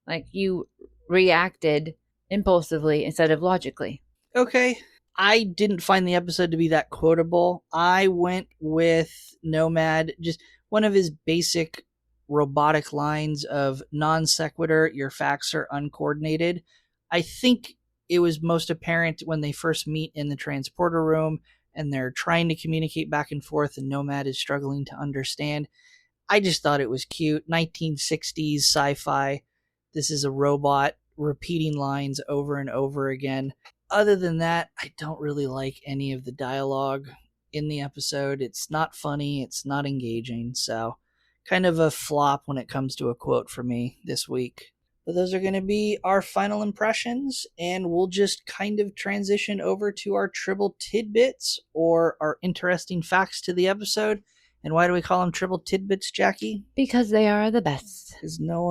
Like, you reacted impulsively instead of logically. Okay. I didn't find the episode to be that quotable. I went with Nomad, just one of his basic robotic lines of non sequitur, your facts are uncoordinated. I think it was most apparent when they first meet in the transporter room and they're trying to communicate back and forth and Nomad is struggling to understand. I just thought it was cute. 1960s sci-fi. This is a robot repeating lines over and over again. Other than that, I don't really like any of the dialogue in the episode. It's not funny. It's not engaging. So kind of a flop when it comes to a quote for me this week. But those are going to be our final impressions, and we'll just kind of transition over to our Tribble tidbits or our interesting facts to the episode. And why do we call them Tribble tidbits, Jaci? Because they are the best. Because no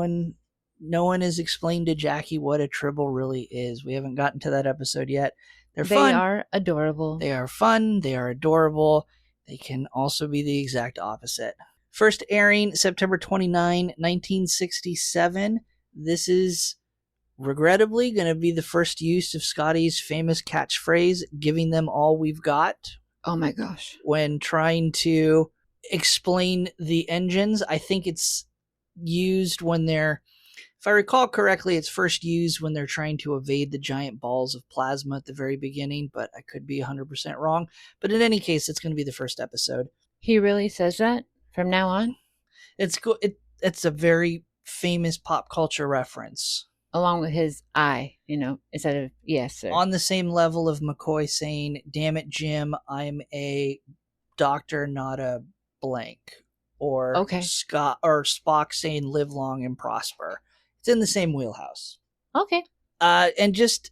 one has explained to Jaci what a Tribble really is. We haven't gotten to that episode yet. They're fun. They are adorable. They are fun. They are adorable. They can also be the exact opposite. First airing September 29, 1967. This is regrettably going to be the first use of Scotty's famous catchphrase, giving them all we've got. Oh my gosh. When trying to explain the engines. I think it's used when they're, if I recall correctly, it's first used when they're trying to evade the giant balls of plasma at the very beginning, but I could be 100% wrong. But in any case, it's going to be the first episode. He really says that from now on? It's it's a very famous pop culture reference. Along with his I, instead of yes, sir. On the same level of McCoy saying, "Damn it, Jim, I'm a doctor, not a blank." Or Scott or Spock saying, "Live long and prosper." It's in the same wheelhouse. Okay. And just,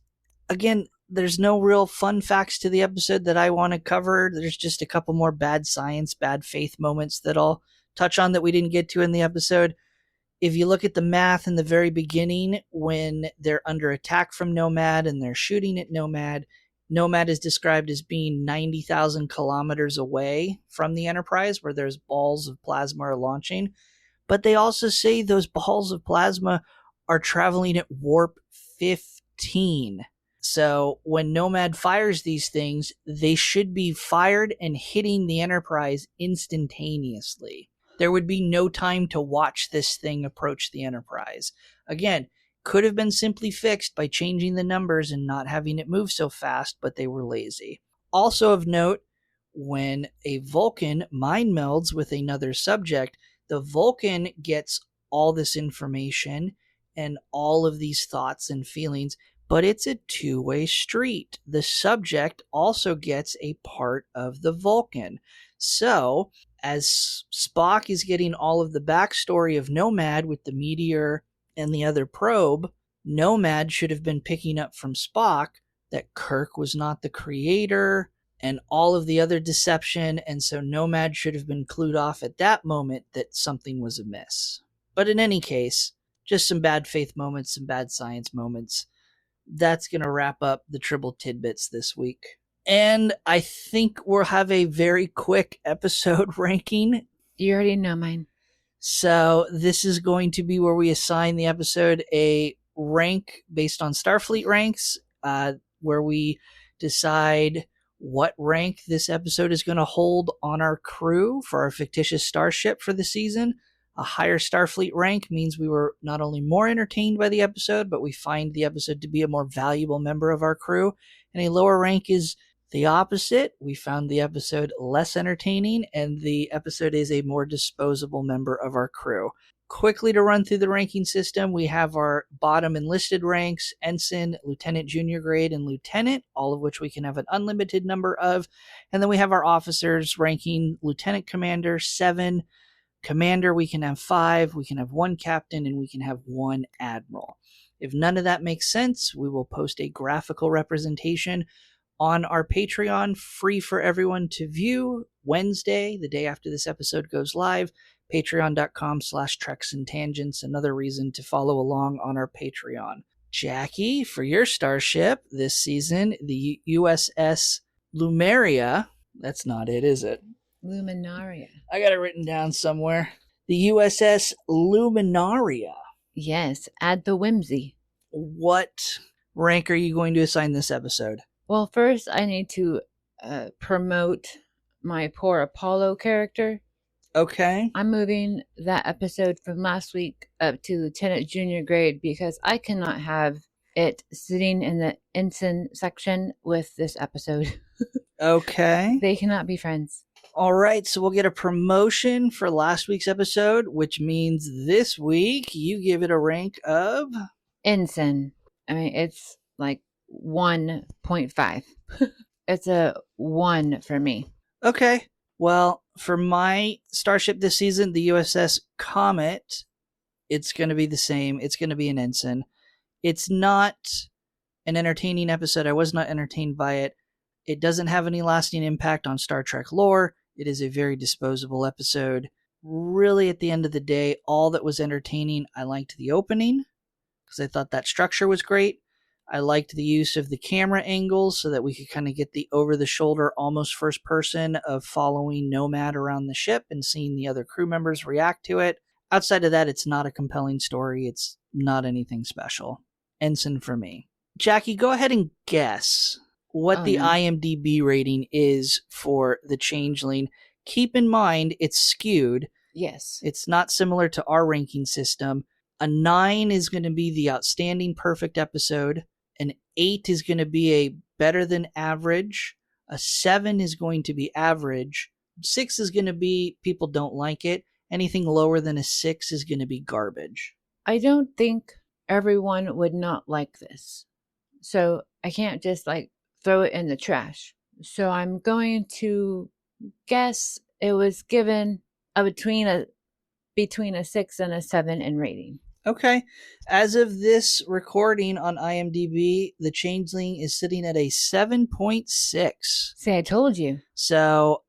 again, there's no real fun facts to the episode that I want to cover. There's just a couple more bad science, bad faith moments that I'll touch on that we didn't get to in the episode. If you look at the math in the very beginning, when they're under attack from Nomad and they're shooting at Nomad, Nomad is described as being 90,000 kilometers away from the Enterprise, where there's balls of plasma are launching. But they also say those balls of plasma are traveling at warp 15. So when Nomad fires these things, they should be fired and hitting the Enterprise instantaneously. There would be no time to watch this thing approach the Enterprise. Again, could have been simply fixed by changing the numbers and not having it move so fast, but they were lazy. Also of note, when a Vulcan mind melds with another subject, the Vulcan gets all this information and all of these thoughts and feelings, but it's a two-way street. The subject also gets a part of the Vulcan. So, as Spock is getting all of the backstory of Nomad with the meteor and the other probe, Nomad should have been picking up from Spock that Kirk was not the creator and all of the other deception, and so Nomad should have been clued off at that moment that something was amiss. But in any case, just some bad faith moments, some bad science moments. That's going to wrap up the Tribble tidbits this week. And I think we'll have a very quick episode ranking. You already know mine. So this is going to be where we assign the episode a rank based on Starfleet ranks, where we decide what rank this episode is going to hold on our crew for our fictitious starship for the season. A higher Starfleet rank means we were not only more entertained by the episode, but we find the episode to be a more valuable member of our crew. And a lower rank is the opposite. We found the episode less entertaining, and the episode is a more disposable member of our crew. Quickly to run through the ranking system, we have our bottom enlisted ranks, ensign, lieutenant junior grade, and lieutenant, all of which we can have an unlimited number of. And then we have our officers ranking lieutenant commander 7, commander we can have 5, we can have 1 captain, and we can have 1 admiral. If none of that makes sense, we will post a graphical representation on our Patreon, free for everyone to view, Wednesday, the day after this episode goes live. Patreon.com/Treks and Tangents, another reason to follow along on our Patreon. Jaci, for your starship this season, the USS Lumeria, that's not it, is it? Luminaria. I got it written down somewhere. The USS Luminaria. Yes, add the whimsy. What rank are you going to assign this episode? Well, first I need to promote my poor Apollo character. Okay. I'm moving that episode from last week up to Lieutenant Junior grade because I cannot have it sitting in the ensign section with this episode. Okay. They cannot be friends. All right, so we'll get a promotion for last week's episode, which means this week you give it a rank of Ensign. I mean, it's like 1.5. It's a 1 for me. Okay. Well, for my starship this season, the USS Comet, It's going to be the same. It's going to be an ensign. It's not an entertaining episode. I was not entertained by it. It doesn't have any lasting impact on Star Trek lore. It is a very disposable episode. Really, at the end of the day, all that was entertaining, I liked the opening because I thought that structure was great. I liked the use of the camera angles so that we could kind of get the over-the-shoulder, almost first person of following Nomad around the ship and seeing the other crew members react to it. Outside of that, it's not a compelling story. It's not anything special. Ensign for me. Jaci, go ahead and guess what the IMDb rating is for the Changeling. Keep in mind, it's skewed. Yes. It's not similar to our ranking system. A 9 is going to be the outstanding perfect episode. An 8 is going to be a better than average. A 7 is going to be average. 6 is going to be people don't like it. Anything lower than a 6 is going to be garbage. I don't think everyone would not like this. So I can't just throw it in the trash. So I'm going to guess it was given between a 6 and a 7 in rating. Okay. As of this recording on IMDb, the Changeling is sitting at a 7.6. See, I told you. So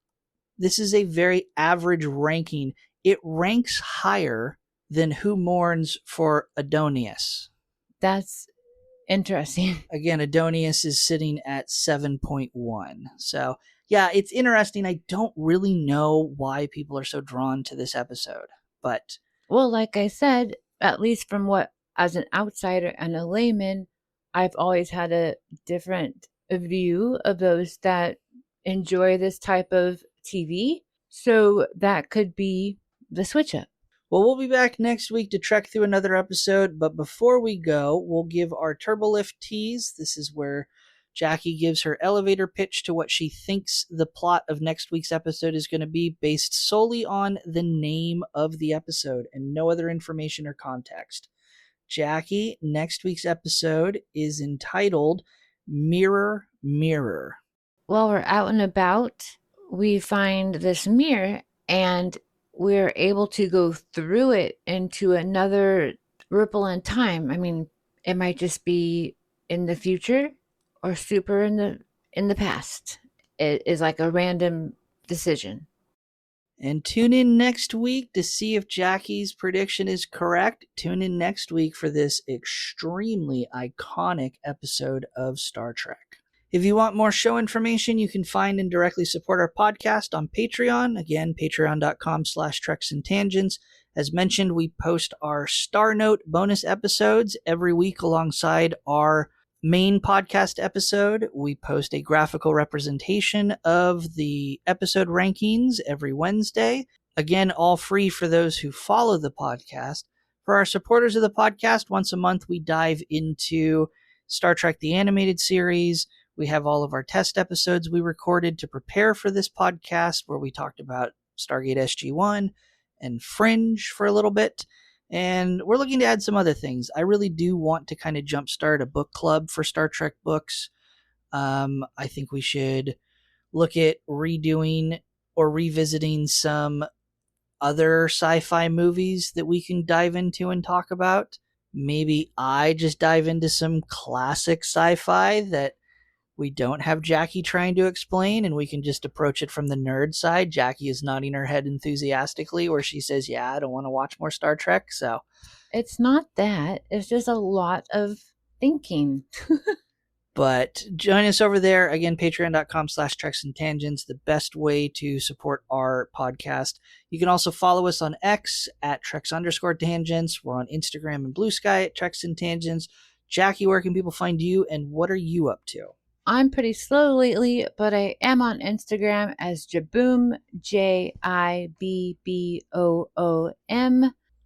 this is a very average ranking. It ranks higher than Who Mourns for Adonius. That's interesting. Again, Adonius is sitting at 7.1. So, yeah, it's interesting. I don't really know why people are so drawn to this episode, but... Well, like I said, at least from what, as an outsider and a layman, I've always had a different view of those that enjoy this type of TV. So that could be the switch up. Well, we'll be back next week to trek through another episode, but before we go, we'll give our Turbolift tease. This is where Jaci gives her elevator pitch to what she thinks the plot of next week's episode is going to be, based solely on the name of the episode and no other information or context. Jaci, next week's episode is entitled Mirror, Mirror. While we're out and about, we find this mirror and we're able to go through it into another ripple in time. I mean, it might just be in the future or super in the past. It is like a random decision. And tune in next week to see if Jaci's prediction is correct. Tune in next week for this extremely iconic episode of Star Trek. If you want more show information, you can find and directly support our podcast on Patreon. Again, patreon.com/treksandtangents. As mentioned, we post our Star Note bonus episodes every week alongside our main podcast episode. We post a graphical representation of the episode rankings every Wednesday. Again, all free for those who follow the podcast. For our supporters of the podcast, once a month we dive into Star Trek the Animated Series. We have all of our test episodes we recorded to prepare for this podcast, where we talked about Stargate SG-1 and Fringe for a little bit. And we're looking to add some other things. I really do want to kind of jumpstart a book club for Star Trek books. I think we should look at redoing or revisiting some other sci-fi movies that we can dive into and talk about. Maybe I just dive into some classic sci-fi that we don't have Jaci trying to explain, and we can just approach it from the nerd side. Jaci is nodding her head enthusiastically, where she says, yeah, I don't want to watch more Star Trek. So it's not that. It's just a lot of thinking. But join us over there. Again, patreon.com/treksandtangents, the best way to support our podcast. You can also follow us on X at Treks_tangents. We're on Instagram and Blue Sky at Treks and Tangents. Jaci, where can people find you, and what are you up to? I'm pretty slow lately, but I am on Instagram as Jaboom, Jibboom.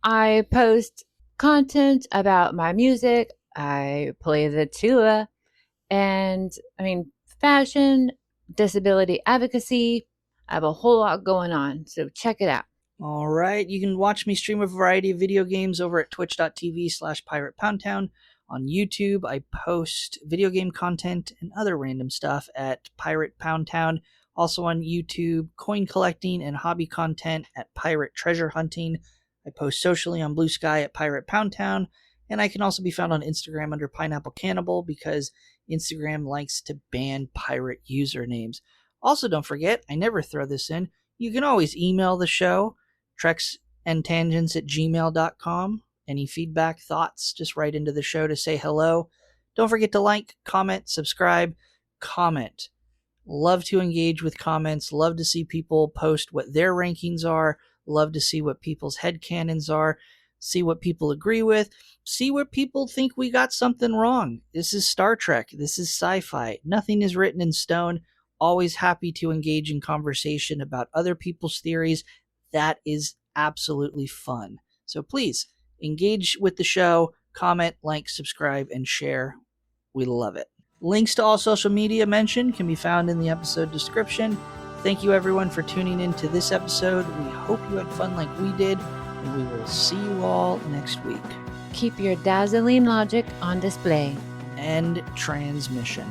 I post content about my music. I play the tuba, and fashion, disability advocacy. I have a whole lot going on, so check it out. All right. You can watch me stream a variety of video games over at twitch.tv/PiratePoundtown. On YouTube, I post video game content and other random stuff at Pirate Pound Town. Also on YouTube, coin collecting and hobby content at Pirate Treasure Hunting. I post socially on Blue Sky at Pirate Pound Town, and I can also be found on Instagram under Pineapple Cannibal because Instagram likes to ban pirate usernames. Also, don't forget, I never throw this in, you can always email the show, treksandtangents@gmail.com. Any feedback, thoughts, just write into the show to say hello. Don't forget to like, comment, subscribe, comment. Love to engage with comments. Love to see people post what their rankings are. Love to see what people's headcanons are. See what people agree with. See what people think we got something wrong. This is Star Trek. This is sci-fi. Nothing is written in stone. Always happy to engage in conversation about other people's theories. That is absolutely fun. So please engage with the show. Comment, like, subscribe, and share. We love it. Links to all social media mentioned can be found in the episode description. Thank you everyone for tuning in to this episode. We hope you had fun like we did, and we will see you all next week. Keep your dazzling logic on display. End transmission.